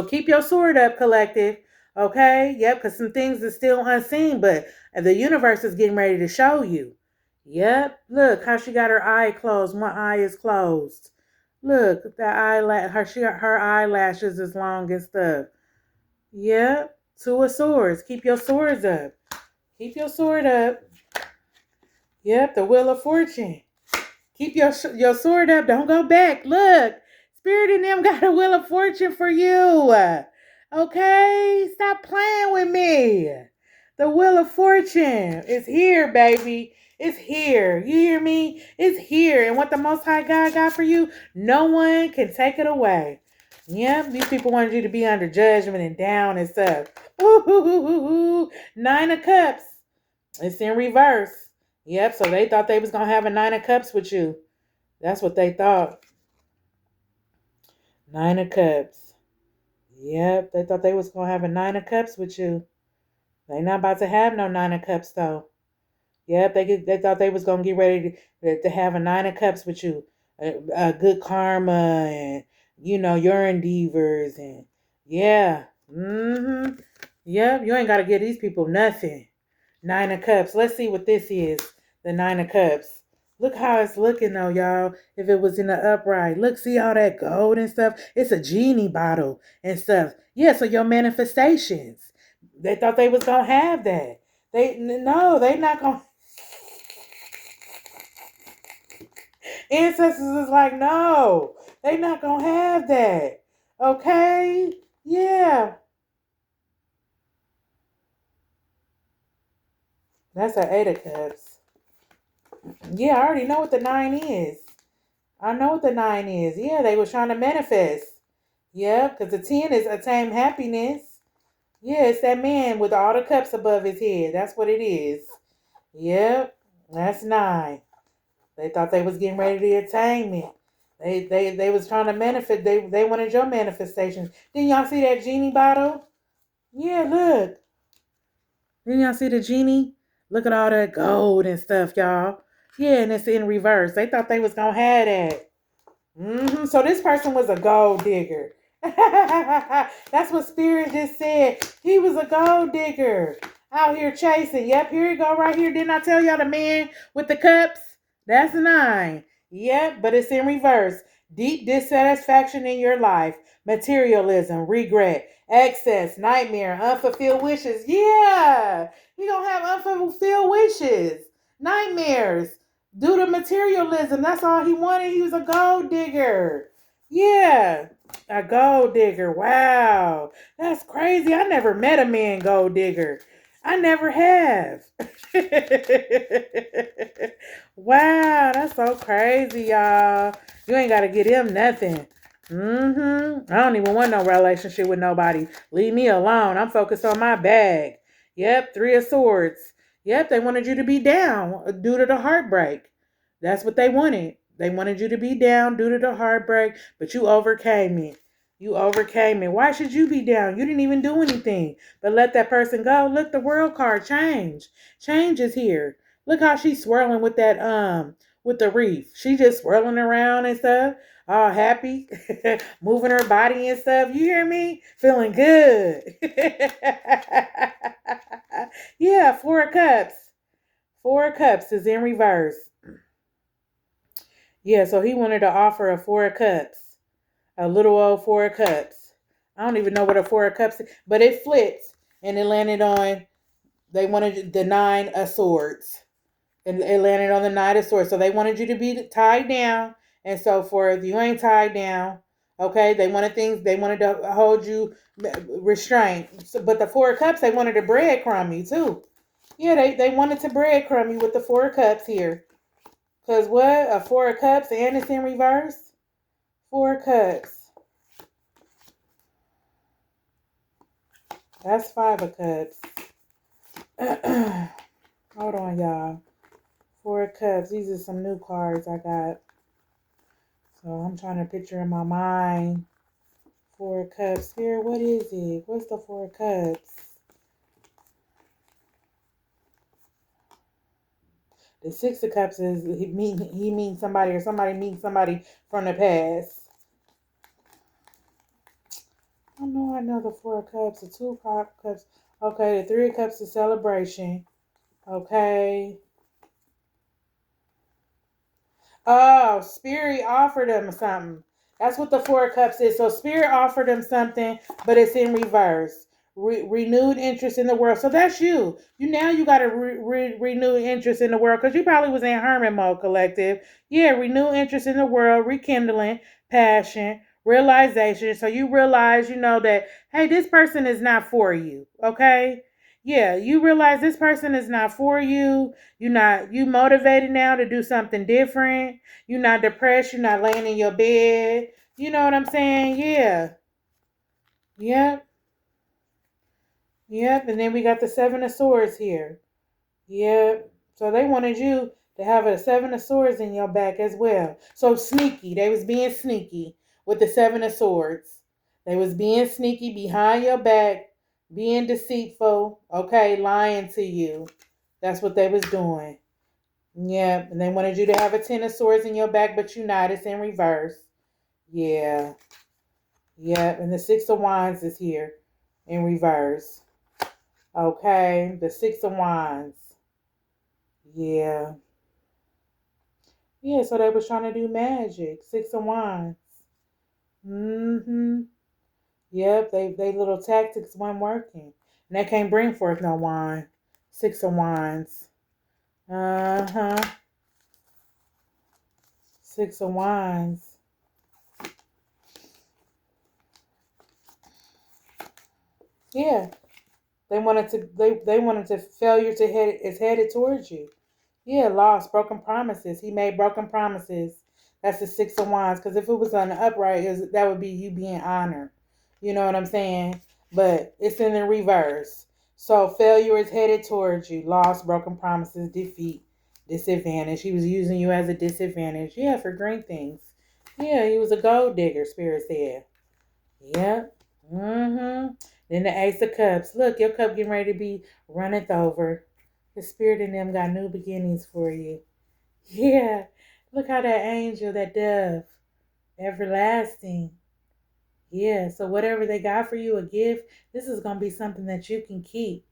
keep your sword up, collective. Okay? Yep, because some things are still unseen, but the universe is getting ready to show you. Yep. Look how she got her eye closed. One eye is closed. Look, that her eyelashes is long and stuff. Yep. 2 of Swords. Keep your swords up. Keep your sword up. Yep, the Wheel of Fortune. Keep your sword up. Don't go back. Look, Spirit and them got a Wheel of Fortune for you. Okay? Stop playing with me. The Wheel of Fortune is here, baby. It's here. You hear me? It's here. And what the Most High God got for you, no one can take it away. Yeah, these people wanted you to be under judgment and down and stuff. Ooh, 9 of Cups. It's in reverse. Yep, so they thought they was going to have a 9 of Cups with you. That's what they thought. 9 of Cups. Yep, they thought they was going to have a 9 of Cups with you. They not about to have no 9 of Cups, though. Yep, they thought they was going to get ready to have a 9 of Cups with you. A good karma and, your endeavors. And, yeah. Mm-hmm. Yep, you ain't got to give these people nothing. 9 of Cups. Let's see what this is. The 9 of Cups. Look how it's looking though, y'all. If it was in the upright. Look, see all that gold and stuff? It's a genie bottle and stuff. Yeah, so your manifestations. They thought they was going to have that. They not going to. Ancestors is like, no. They not going to have that. Okay? Yeah. That's an 8 of Cups. Yeah, I already know what the 9 is. I know what the 9 is. Yeah, they was trying to manifest. Yeah, because the 10 is attain happiness. Yeah, it's that man with all the cups above his head. That's what it is. Yep, that's 9. They thought they was getting ready to attain me. They was trying to manifest. They wanted your manifestations. Didn't y'all see that genie bottle? Yeah, look. Didn't y'all see the genie? Look at all that gold and stuff, y'all. Yeah, and it's in reverse. They thought they was gonna have that. So this person was a gold digger. That's what Spirit just said. He was a gold digger out here chasing. Yep, here you go right here. Didn't I tell y'all the man with the cups? That's 9. Yep, but it's in reverse. Deep dissatisfaction in your life. Materialism, regret, excess, nightmare, unfulfilled wishes. Yeah, you gonna have unfulfilled wishes, nightmares. Due to materialism, that's all he wanted. He was a gold digger. Yeah, a gold digger. Wow, that's crazy. I never met a man gold digger. I never have. Wow, that's so crazy, y'all. You ain't got to get him nothing. I don't even want no relationship with nobody. Leave me alone. I'm focused on my bag. Yep, 3 of Swords. Yep, they wanted you to be down due to the heartbreak. That's what they wanted. They wanted you to be down due to the heartbreak, but you overcame it. You overcame it. Why should you be down? You didn't even do anything. But let that person go. Look, the world card change. Change is here. Look how she's swirling with that with the reef. She just swirling around and stuff. All happy. Moving her body and stuff. You hear me? Feeling good. Yeah, 4 of Cups. 4 of Cups is in reverse. Yeah, so he wanted to offer a 4 of Cups. A little old 4 of Cups. I don't even know what a 4 of Cups is, but it flipped and it landed on, they wanted the 9 of Swords. And it landed on the 9 of Swords. So they wanted you to be tied down and so forth. You ain't tied down. Okay, they wanted to hold you restrained. So, but the 4 of Cups, they wanted to breadcrumb you too. Yeah, they wanted to breadcrumb you with the 4 of Cups here. Because what? A 4 of Cups and it's in reverse? 4 of Cups. That's 5 of Cups. Hold on, y'all. 4 of Cups. These are some new cards I got. So I'm trying to picture in my mind. 4 of Cups. Here, what is it? What's the 4 of Cups? The 6 of Cups is he means somebody or somebody meets somebody from the past. I know the 4 of Cups. The 2 of Cups. Okay, the 3 of Cups is celebration. Okay. Oh, Spirit offered him something. That's what the 4 of Cups is. So Spirit offered him something, but it's in reverse. Renewed interest in the world. So that's you. You got a renewed interest in the world because you probably was in hermit mode, collective. Yeah, renewed interest in the world, rekindling, passion, realization. So you realize, that hey, this person is not for you. Okay. Yeah, you realize this person is not for you. You motivated now to do something different. You're not depressed. You're not laying in your bed. You know what I'm saying? Yeah. Yep. Yep. And then we got the 7 of Swords here. Yep. So they wanted you to have a 7 of Swords in your back as well. So sneaky. They was being sneaky with the 7 of Swords. They was being sneaky behind your back, being deceitful, okay, lying to you. That's what they was doing. Yeah, and they wanted you to have a 10 of Swords in your back, but you're not. It's in reverse. Yeah. Yep. And the 6 of Wands is here in reverse. Okay. The 6 of Wands. Yeah. Yeah, so they was trying to do magic. 6 of Wands. Mm-hmm. Yep, they little tactics weren't working. And they can't bring forth no wine. 6 of Wands. Uh-huh. 6 of Wands. Yeah. They wanted to failure to head is headed towards you. Yeah, lost, broken promises. He made broken promises. That's the 6 of Wands. Because if it was on the upright, that would be you being honored. You know what I'm saying? But it's in the reverse. So failure is headed towards you. Lost, broken promises, defeat, disadvantage. He was using you as a disadvantage. Yeah, for great things. Yeah, he was a gold digger, Spirit said. Yep. Mm-hmm. Then the Ace of Cups. Look, your cup getting ready to be runneth over. The Spirit in them got new beginnings for you. Yeah. Look how that angel, that dove, everlasting. Yeah. So whatever they got for you, a gift, this is going to be something that you can keep.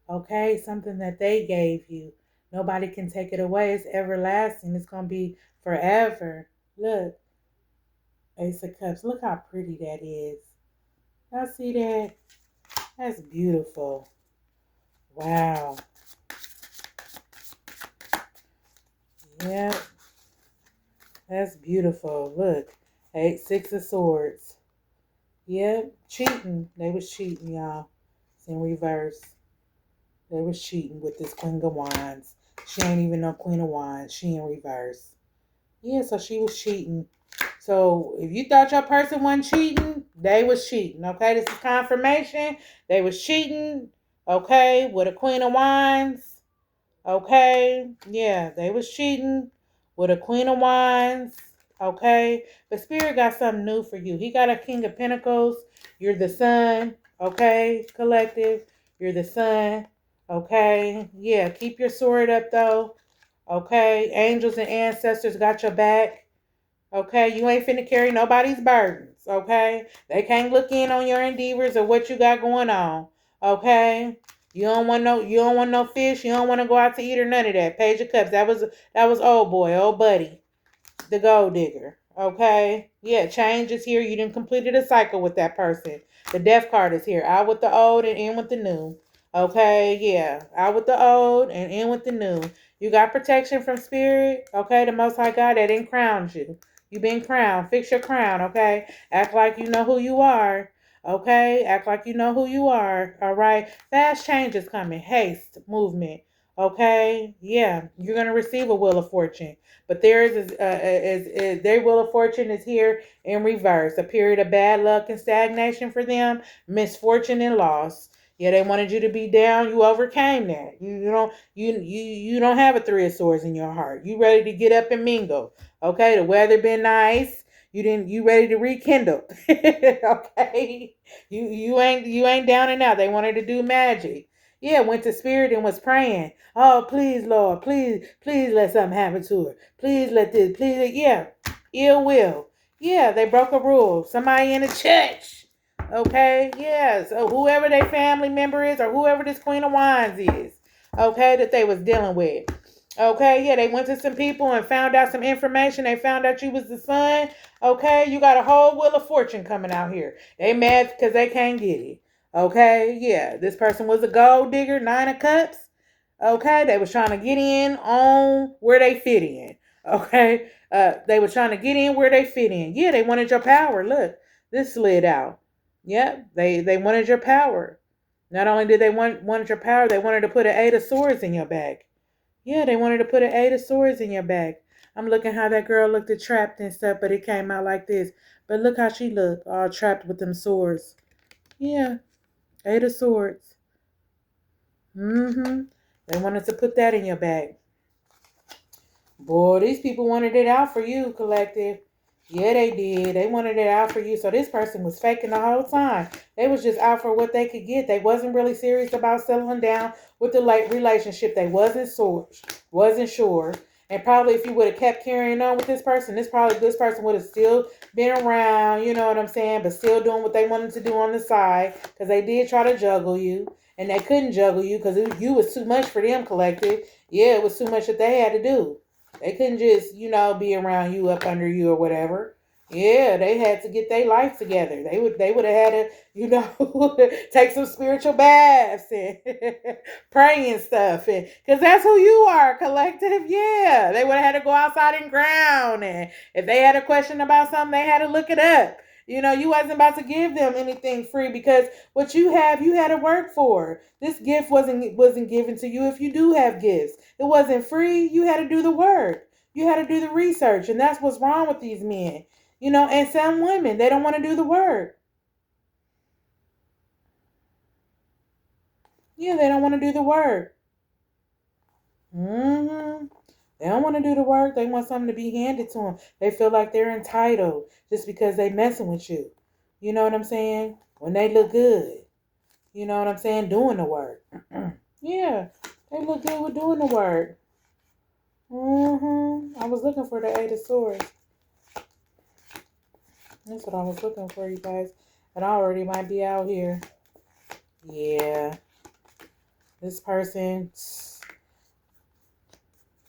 Okay? Something that they gave you. Nobody can take it away. It's everlasting. It's going to be forever. Look. Ace of Cups. Look how pretty that is. Y'all see that? That's beautiful. Wow. Yep. That's beautiful. Look. 6 of Swords. Yep. Cheating. They was cheating, y'all. It's in reverse. They was cheating with this Queen of Wands. She ain't even no Queen of Wands. She in reverse. Yeah, so she was cheating. So if you thought your person wasn't cheating, they was cheating. Okay, this is confirmation. They was cheating. Okay, with a Queen of Wands. Okay, yeah, they was cheating with a Queen of Wands. Okay? But Spirit got something new for you. He got a King of Pentacles. You're the sun. Okay, collective. You're the sun. Okay? Yeah, keep your sword up though. Okay? Angels and ancestors got your back. Okay? You ain't finna carry nobody's burdens. Okay? They can't look in on your endeavors or what you got going on. Okay? You don't want no fish. You don't want to go out to eat or none of that. Page of Cups. That was old boy, old buddy, the gold digger. Okay? Yeah, change is here. You didn't completed a cycle with that person. The death card is here. Out with the old and in with the new. Okay, yeah. Out with the old and in with the new. You got protection from spirit. Okay, the Most High God that didn't crown you. You've been crowned. Fix your crown, okay? Act like you know who you are. Okay? Act like you know who you are. All right? Fast change is coming. Haste, movement. Okay? Yeah. You're going to receive a wheel of fortune. But theirs is their wheel of fortune is here in reverse. A period of bad luck and stagnation for them, misfortune and loss. Yeah, they wanted you to be down. You overcame that. You don't have a three of swords in your heart. You ready to get up and mingle. Okay, the weather been nice. You ready to rekindle. Okay. You ain't down and out. They wanted to do magic. Yeah, went to spirit and was praying. Oh, please, Lord, please let something happen to her. Please let this, please, yeah, ill will. Yeah, they broke a rule. Somebody in the church. Okay, yeah, so whoever their family member is or whoever this Queen of Wands is, okay, that they was dealing with. Okay, yeah, they went to some people and found out some information. They found out you was the son. Okay, you got a whole wheel of fortune coming out here. They mad because they can't get it. Okay, yeah, this person was a gold digger, 9 of Cups. Okay, they was trying to get in on where they fit in. Okay, they were trying to get in where they fit in. Yeah, they wanted your power. Look, this slid out. Yep, they wanted your power. Not only did they wanted your power, they wanted to put an 8 of Swords in your back. Yeah, they wanted to put an 8 of Swords in your back. I'm looking how that girl looked trapped and stuff, but it came out like this. But look how she looked, all trapped with them swords. Yeah, 8 of Swords. Mm-hmm. They wanted to put that in your bag. Boy, these people wanted it out for you, collective. Yeah, they did. They wanted it out for you. So this person was faking the whole time. They was just out for what they could get. They wasn't really serious about settling down with the relationship. They wasn't sure. And probably if you would have kept carrying on with this person, this person would have still been around, you know what I'm saying, but still doing what they wanted to do on the side because they did try to juggle you. And they couldn't juggle you because you was too much for them, collective. Yeah, it was too much that they had to do. They couldn't just, be around you, up under you or whatever. Yeah, they had to get their life together. They would have had to, take some spiritual baths and pray and stuff. And because that's who you are, collective. Yeah. They would have had to go outside and ground. And if they had a question about something, they had to look it up. You wasn't about to give them anything free because what you have, you had to work for. This gift wasn't given to you if you do have gifts. It wasn't free. You had to do the work. You had to do the research. And that's what's wrong with these men. And some women, they don't want to do the work. Yeah, they don't want to do the work. Mm-hmm. They don't want to do the work. They want something to be handed to them. They feel like they're entitled just because they messing with you. You know what I'm saying? When they look good. You know what I'm saying? Doing the work. Yeah, they look good with doing the work. I was looking for the 8 of Swords. That's what I was looking for, you guys. And I already might be out here. Yeah. This person,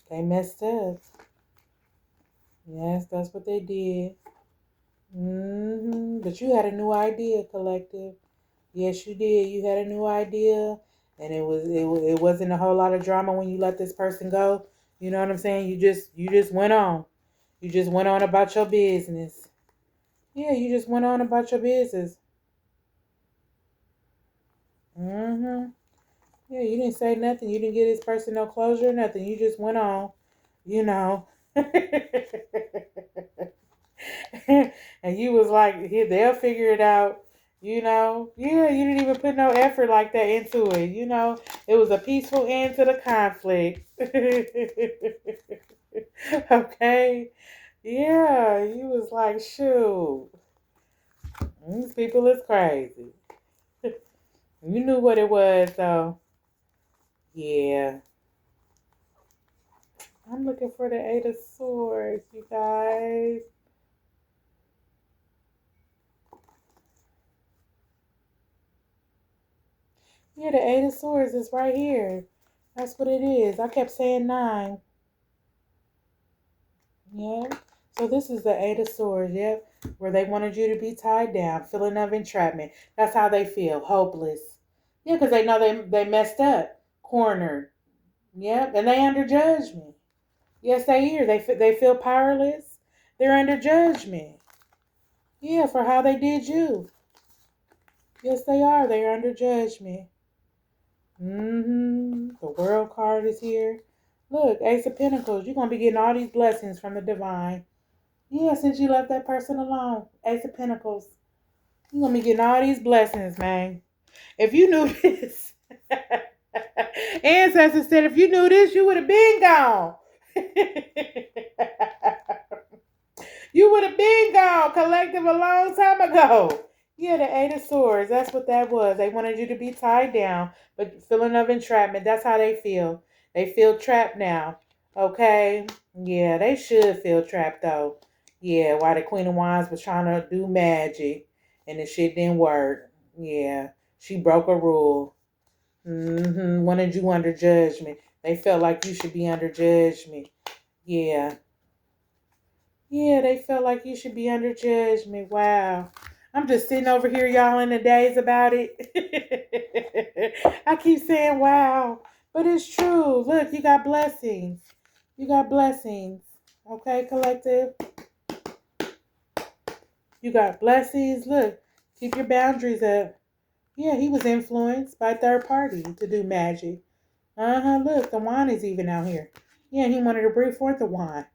they messed up. Yes, that's what they did. But you had a new idea, collective. Yes, you did. You had a new idea, and it wasn't a whole lot of drama when you let this person go. You know what I'm saying? You just went on. You just went on about your business. Yeah, you just went on about your business. Yeah, you didn't say nothing. You didn't get this person no closure, nothing. You just went on. You know. And you was like, here, they'll figure it out. Yeah, you didn't even put no effort like that into it. It was a peaceful end to the conflict. Okay. Yeah, you was like, shoot, these people is crazy. You knew what it was, though. Yeah. I'm looking for the Eight of Swords, you guys. Yeah, the Eight of Swords is right here. That's what it is. I kept saying 9. Yeah. So this is the Eight of Swords, yep. Where they wanted you to be tied down, feeling of entrapment. That's how they feel, hopeless. Yeah, because they know they messed up, cornered. Yep, and they under judgment. Yes, they are. They feel powerless. They're under judgment. Yeah, for how they did you. Yes, they are. They are under judgment. The World card is here. Look, Ace of Pentacles. You're gonna be getting all these blessings from the divine. Yeah, since you left that person alone. Ace of Pentacles. You're gonna be getting all these blessings, man. If you knew this, ancestors said if you knew this, you would have been gone. You would have been gone, collective, a long time ago. Yeah, the Eight of Swords. That's what that was. They wanted you to be tied down, but feeling of entrapment. That's how they feel. They feel trapped now. Okay? Yeah, they should feel trapped, though. Yeah, while the Queen of Wands was trying to do magic and the shit didn't work. Yeah, she broke a rule. Wanted you under judgment. They felt like you should be under judgment. Yeah. Yeah, they felt like you should be under judgment. Wow. I'm just sitting over here, y'all, in the days about it. I keep saying wow, but it's true. Look, you got blessings. You got blessings. Okay, collective? You got blessings. Look, keep your boundaries up. Yeah, he was influenced by third party to do magic. Look, the wand is even out here. Yeah, he wanted to bring forth the wand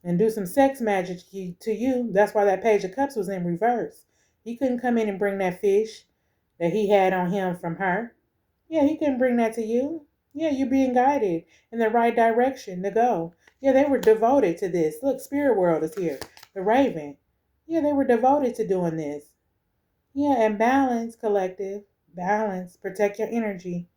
and do some sex magic to you. That's why that Page of Cups was in reverse. He couldn't come in and bring that fish that he had on him from her. Yeah, he couldn't bring that to you. Yeah, you're being guided in the right direction to go. Yeah, they were devoted to this. Look, Spirit World is here. The Raven. Yeah, they were devoted to doing this. Yeah, and balance, collective. Balance. Protect your energy.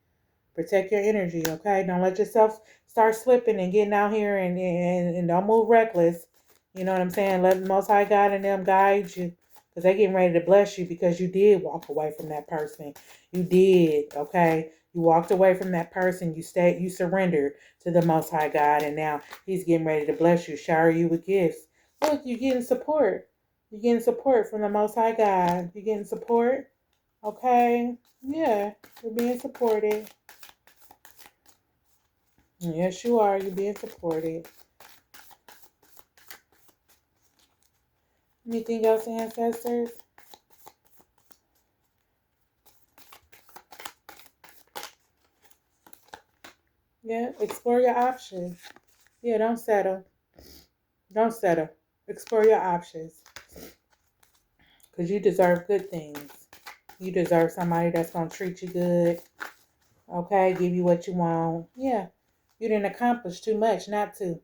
Protect your energy, okay? Don't let yourself start slipping and getting out here and don't move reckless. You know what I'm saying? Let the Most High God and them guide you because they're getting ready to bless you because you did walk away from that person. You did, okay? You walked away from that person. You surrendered to the Most High God, and now He's getting ready to bless you, shower you with gifts. Look, you're getting support. You're getting support from the Most High God. You're getting support, okay? Yeah, you're being supported. Yes, you are. You're being supported. Anything else, ancestors? Yeah, explore your options. Yeah, don't settle. Don't settle. Explore your options. Because you deserve good things. You deserve somebody that's going to treat you good. Okay, give you what you want. Yeah, you didn't accomplish too much not to.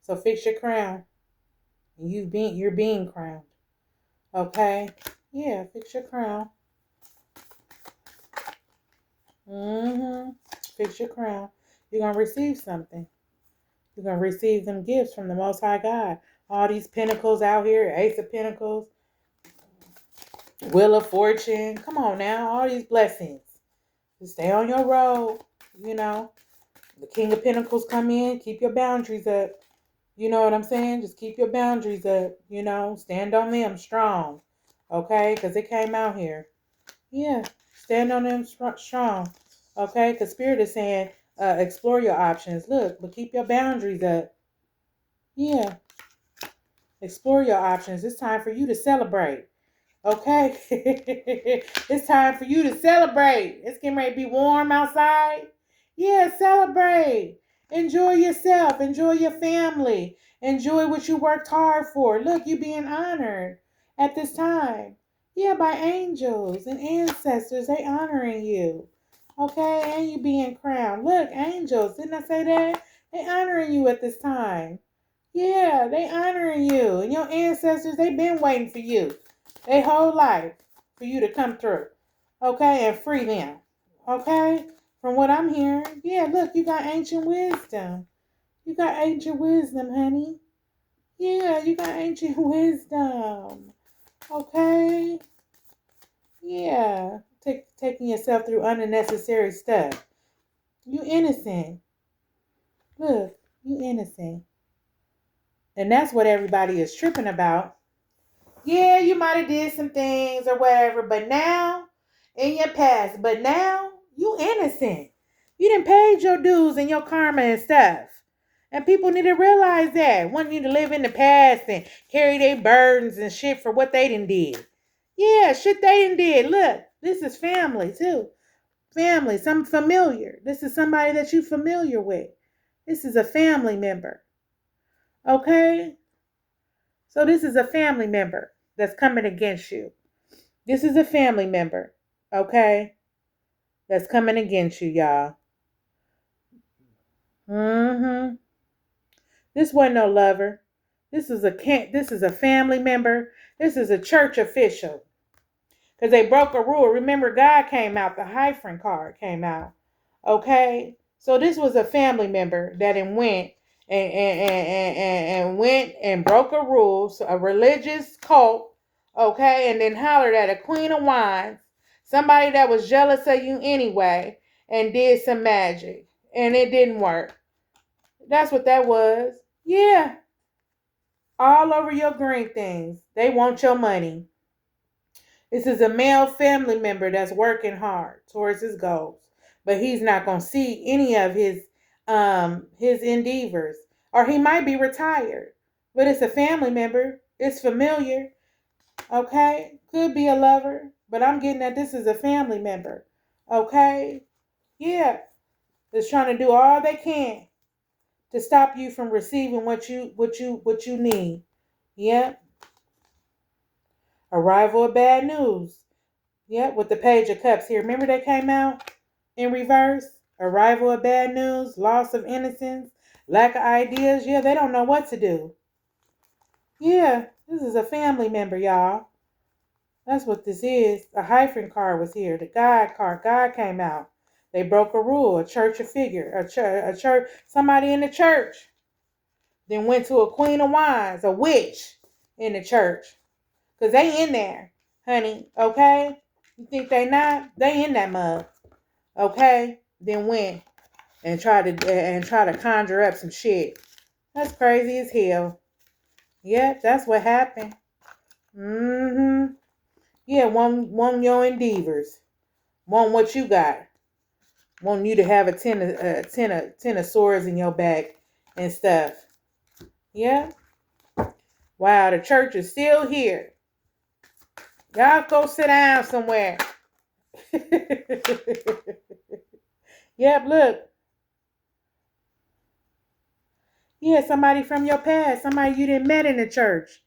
So fix your crown. You're being crowned. Okay? Yeah, fix your crown. Fix your crown. You're going to receive something. You're going to receive them gifts from the Most High God. All these pentacles out here, Ace of Pentacles, Wheel of Fortune. Come on now, all these blessings. Just stay on your road, you know. The King of Pentacles come in, keep your boundaries up. You know what I'm saying? Just keep your boundaries up, you know. Stand on them strong, okay? Because it came out here. Yeah, stand on them strong, okay? Because Spirit is saying, explore your options. Look, but keep your boundaries up. Yeah, explore your options. It's time for you to celebrate. Okay? It's time for you to celebrate. It's getting ready to be warm outside. Yeah, celebrate. Enjoy yourself. Enjoy your family. Enjoy what you worked hard for. Look, you being honored at this time. Yeah, by angels and ancestors. They honoring you. Okay? And you being crowned. Look, angels. Didn't I say that? They honoring you at this time. Yeah, they honoring you. And your ancestors, they been waiting for you. Their whole life for you to come through. Okay, and free them. Okay? From what I'm hearing. Yeah, look, you got ancient wisdom. You got ancient wisdom, honey. Yeah, you got ancient wisdom. Okay? Yeah. Taking yourself through unnecessary stuff. You innocent. Look, you innocent. And that's what everybody is tripping about. Yeah, you might have did some things or whatever, but now, in your past, but now, you innocent. You done paid your dues and your karma and stuff. And people need to realize that. Want you to live in the past and carry their burdens and shit for what they done did. Yeah, shit they done did. Look, this is family too. Family, some familiar. This is somebody that you familiar with. This is a family member. Okay? So this is a family member that's coming against you. This is a family member, okay? That's coming against you, y'all. Mm-hmm. This wasn't no lover. This is a family member. This is a church official. Because they broke a rule. Remember, God came out. The Hyphen card came out. Okay? So this was a family member that went and went and broke a rule, so a religious cult, okay, and then hollered at a queen of wands, somebody that was jealous of you anyway, and did some magic. And it didn't work. That's what that was. Yeah. All over your green things. They want your money. This is a male family member that's working hard towards his goals, but he's not going to see any of his endeavors, or he might be retired. But it's a family member. It's familiar. Okay, could be a lover, but I'm getting that this is a family member. Okay, yeah, that's trying to do all they can to stop you from receiving what you need. Yep, arrival of bad news. Yep, with the Page of Cups here. Remember they came out in reverse? Arrival of bad news, loss of innocence, lack of ideas. Yeah, they don't know what to do. Yeah, this is a family member, y'all. That's what this is. A hyphen card was here. The God card. God came out. They broke a rule, a church of figure, a church, somebody in the church. Then went to a queen of wands, a witch in the church. Because they in there, honey, okay? You think they not? They in that mug. Okay, then went and try to conjure up some shit. That's crazy as hell. Yep, that's what happened. Mm-hmm. Yeah, one your endeavors. Want what you got. Want you to have a ten of swords in your back and stuff. Yeah. Wow, the church is still here. Y'all go sit down somewhere. Yep, look. Yeah, somebody from your past, somebody you didn't met in the church.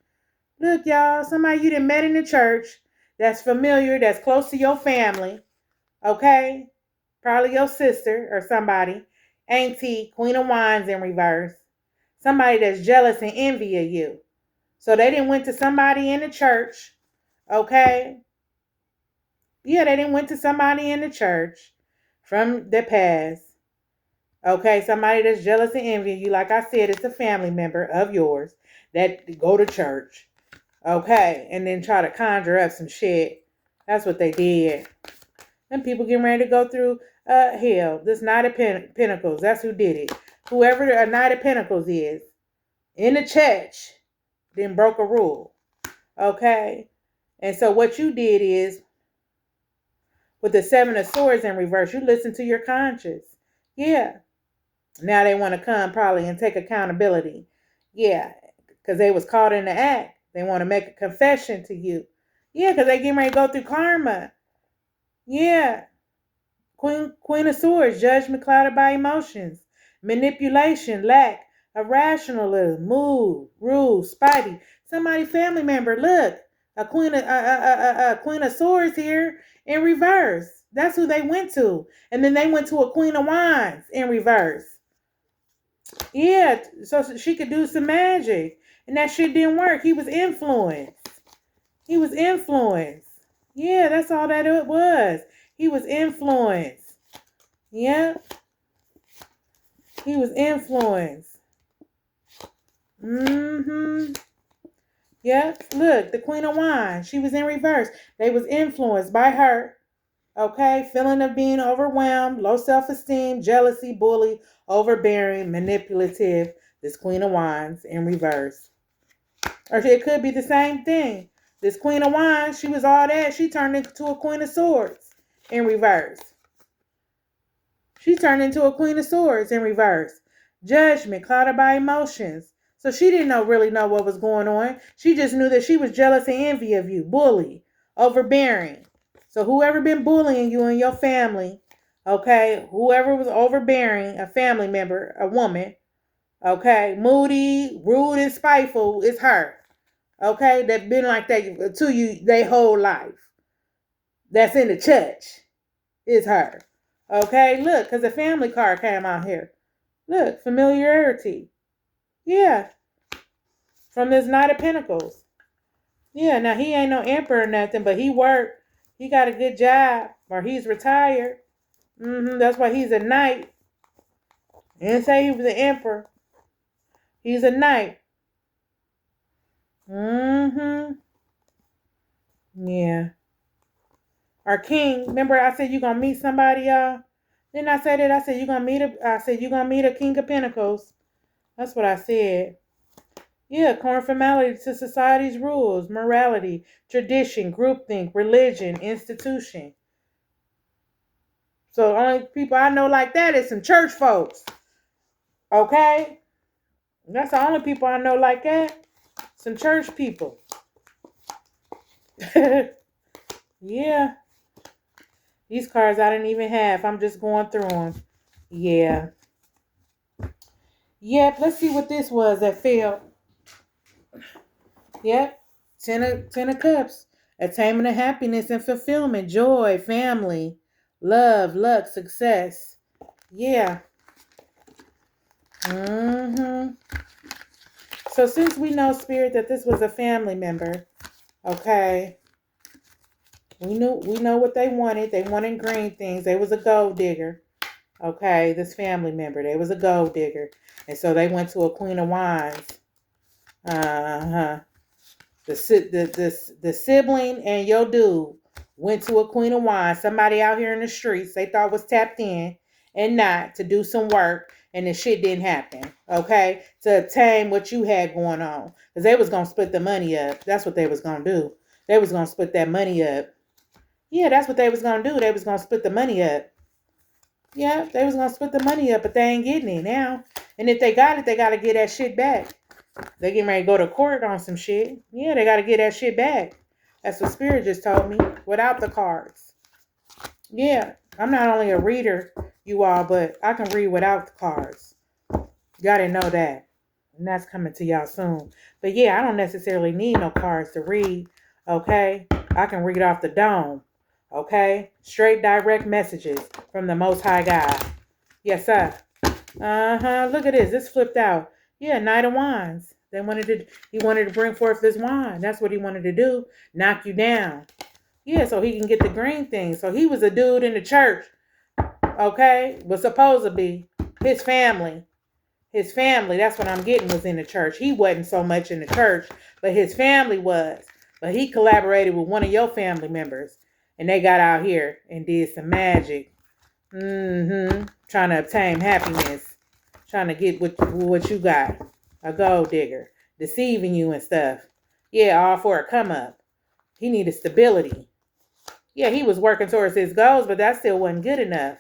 Look, y'all, somebody you didn't met in the church that's familiar, that's close to your family, okay? Probably your sister or somebody. Auntie, Queen of Wands in reverse. Somebody that's jealous and envy of you. So they didn't went to somebody in the church, okay? Yeah, they didn't went to somebody in the church from the past. Okay, somebody that's jealous and envy you. Like I said, it's a family member of yours that go to church. Okay, and then try to conjure up some shit. That's what they did. And people getting ready to go through hell. This Knight of Pentacles, that's who did it. Whoever a Knight of Pentacles is in the church, then broke a rule. Okay, and so what you did is with the Seven of Swords in reverse, you listen to your conscience. Yeah. Now they want to come probably and take accountability. Yeah, because they was caught in the act. They want to make a confession to you. Yeah, because they getting ready to go through karma. Yeah. Queen of Swords, judgment clouded by emotions, manipulation, lack of rationalism, mood, rude, spidey. Somebody family member, look, a Queen of Swords here in reverse. That's who they went to. And then they went to a Queen of Wands in reverse. Yeah, so she could do some magic. And that shit didn't work. He was influenced. He was influenced. Yeah, that's all that it was. He was influenced. Yeah, he was influenced. Mm-hmm. Yeah, look, the Queen of Wands. She was in reverse. They was influenced by her. Okay, feeling of being overwhelmed, low self-esteem, jealousy, bully, overbearing, manipulative. This Queen of Wands in reverse. Or it could be the same thing. This Queen of Wands, she was all that. She turned into a Queen of Swords in reverse. She turned into a Queen of Swords in reverse. Judgment, clouded by emotions. So she didn't really know what was going on. She just knew that she was jealous and envy of you. Bully, overbearing. So whoever been bullying you and your family, okay, whoever was overbearing, a family member, a woman, okay, moody, rude, and spiteful, is her. Okay, that been like that to you their whole life. That's in the church. Is her. Okay, look, because the family card came out here. Look, familiarity. Yeah, from this Knight of Pentacles. Yeah, now he ain't no emperor or nothing, but he worked. He got a good job, or he's retired. That's why he's a knight. He didn't say he was an emperor. He's a knight. Yeah. Our king. Remember I said you're going to meet somebody, y'all? Didn't I say that? I said you're going to meet a king of pentacles. That's what I said. Yeah, conformity to society's rules, morality, tradition, groupthink, religion, institution. So the only people I know like that is some church folks. Okay? That's the only people I know like that. Some church people. Yeah. These cards I didn't even have. I'm just going through them. Yeah. Yep, let's see what this was that failed. Yep. Ten of Cups. Attainment of happiness and fulfillment. Joy, family, love, luck, success. Yeah. So since we know, Spirit, that this was a family member, okay, we know what they wanted. They wanted green things. They was a gold digger. Okay, this family member, they was a gold digger. And so they went to a Queen of Wands. The sibling and your dude went to a Queen of Wands. Somebody out here in the streets they thought was tapped in and not to do some work, and the shit didn't happen. Okay, to obtain what you had going on, because they was gonna split the money up. That's what they was gonna do. They was gonna split that money up. Yeah, that's what they was gonna do. They was gonna split the money up. Yeah, they was gonna split the money up, but they ain't getting it now. And if they got it, they gotta get that shit back. They getting ready to go to court on some shit. Yeah, they gotta get that shit back. That's what Spirit just told me. Without the cards. Yeah, I'm not only a reader, you all, but I can read without the cards. Y'all didn't know that. And that's coming to y'all soon. But yeah, I don't necessarily need no cards to read. Okay? I can read off the dome. Okay? Straight direct messages from the Most High God. Yes, sir. Look at this. This flipped out. Yeah, Knight of Wands. He wanted to bring forth this wand. That's what he wanted to do. Knock you down. Yeah, so he can get the green thing. So he was a dude in the church. Okay? Was supposed to be. His family. That's what I'm getting, was in the church. He wasn't so much in the church, but his family was. But he collaborated with one of your family members. And they got out here and did some magic. Trying to obtain happiness. Trying to get what you got. A gold digger. Deceiving you and stuff. Yeah, all for a come up. He needed stability. Yeah, he was working towards his goals, but that still wasn't good enough.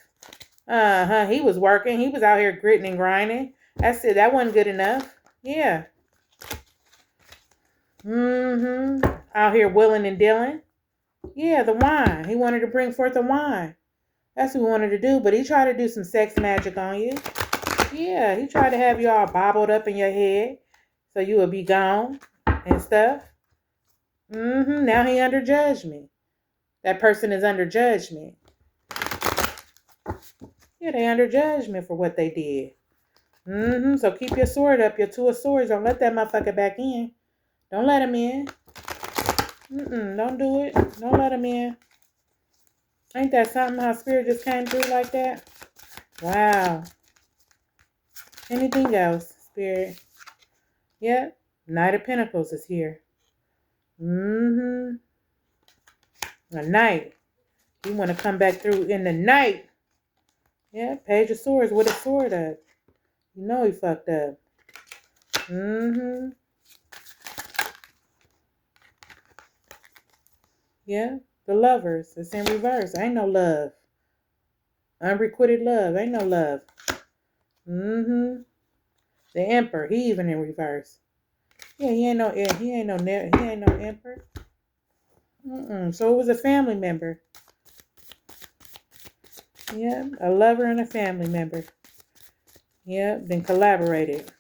He was working. He was out here gritting and grinding. That's it. That wasn't good enough. Yeah. Out here willing and dealing. Yeah, the wine. He wanted to bring forth the wine. That's what he wanted to do, but he tried to do some sex magic on you. Yeah, he tried to have you all bobbled up in your head so you would be gone and stuff. Now he under judgment. That person is under judgment. Yeah, they under judgment for what they did. So keep your sword up, your two of swords. Don't let that motherfucker back in. Don't let him in. Don't do it. Don't let him in. Ain't that something how spirit just came through like that? Wow. Anything else, spirit? Yep. Knight of Pentacles is here. A knight. You want to come back through in the night. Yeah, Page of Swords with a sword up. You know he fucked up. Yeah, the Lovers. It's in reverse. Ain't no love. Unrequited love. Ain't no love. The Emperor. He even in reverse. Yeah, he ain't no Emperor. So it was a family member. Yeah, a lover and a family member. Yeah, then collaborated.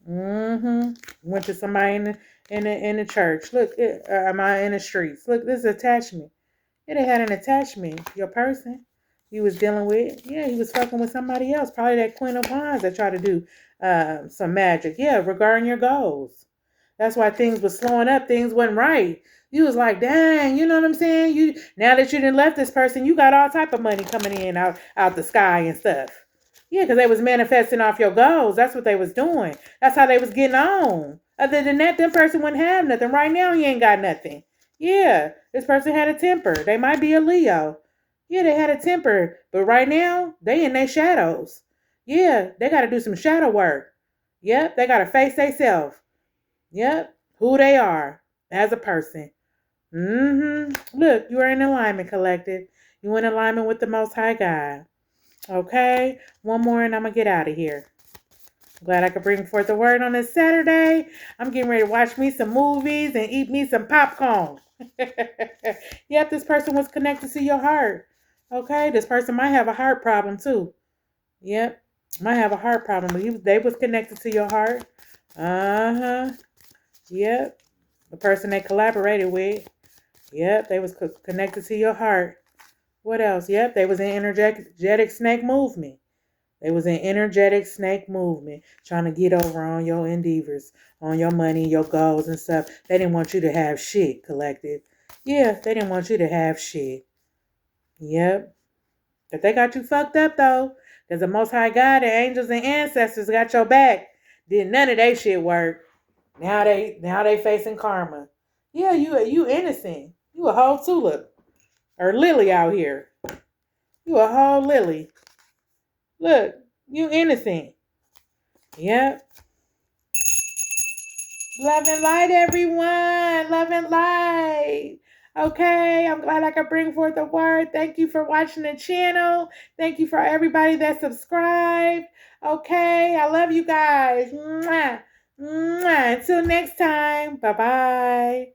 Went to somebody in the church. Look, am I in the streets? Look, this is attachment. Yeah, they had an attachment. Your person he was dealing with. Yeah, he was fucking with somebody else. Probably that Queen of Wands that tried to do some magic. Yeah, regarding your goals. That's why things was slowing up. Things wasn't right. You was like, dang, you know what I'm saying? You now that you didn't left this person, you got all type of money coming in out the sky and stuff. Yeah, because they was manifesting off your goals. That's what they was doing. That's how they was getting on. Other than that, them person wouldn't have nothing. Right now, you ain't got nothing. Yeah, this person had a temper. They might be a Leo. Yeah, they had a temper. But right now, they in their shadows. Yeah, they got to do some shadow work. Yep, they got to face themselves. Yep, who they are as a person. Look, you are in alignment, collective. You in alignment with the Most High God. Okay, one more and I'm going to get out of here. Glad I could bring forth the word on this Saturday. I'm getting ready to watch me some movies and eat me some popcorn. Yep, this person was connected to your heart. Okay, this person might have a heart problem too. Yep, might have a heart problem. But they was connected to your heart. Yep, the person they collaborated with. Yep, they was connected to your heart. What else? Yep, they was in energetic snake movement. They was in energetic snake movement, trying to get over on your endeavors, on your money, your goals and stuff. They didn't want you to have shit, collective. Yeah, they didn't want you to have shit. Yep. But they got you fucked up though. Because the Most High God, the angels and ancestors got your back. Did none of they shit work. Now they facing karma. Yeah, you innocent. You a whole tulip. Or lily out here. You a whole lily. Look, you innocent. Yep. Love and light, everyone. Love and light. Okay, I'm glad I could bring forth the word. Thank you for watching the channel. Thank you for everybody that subscribed. Okay, I love you guys. Mwah. Mwah. Until next time. Bye-bye.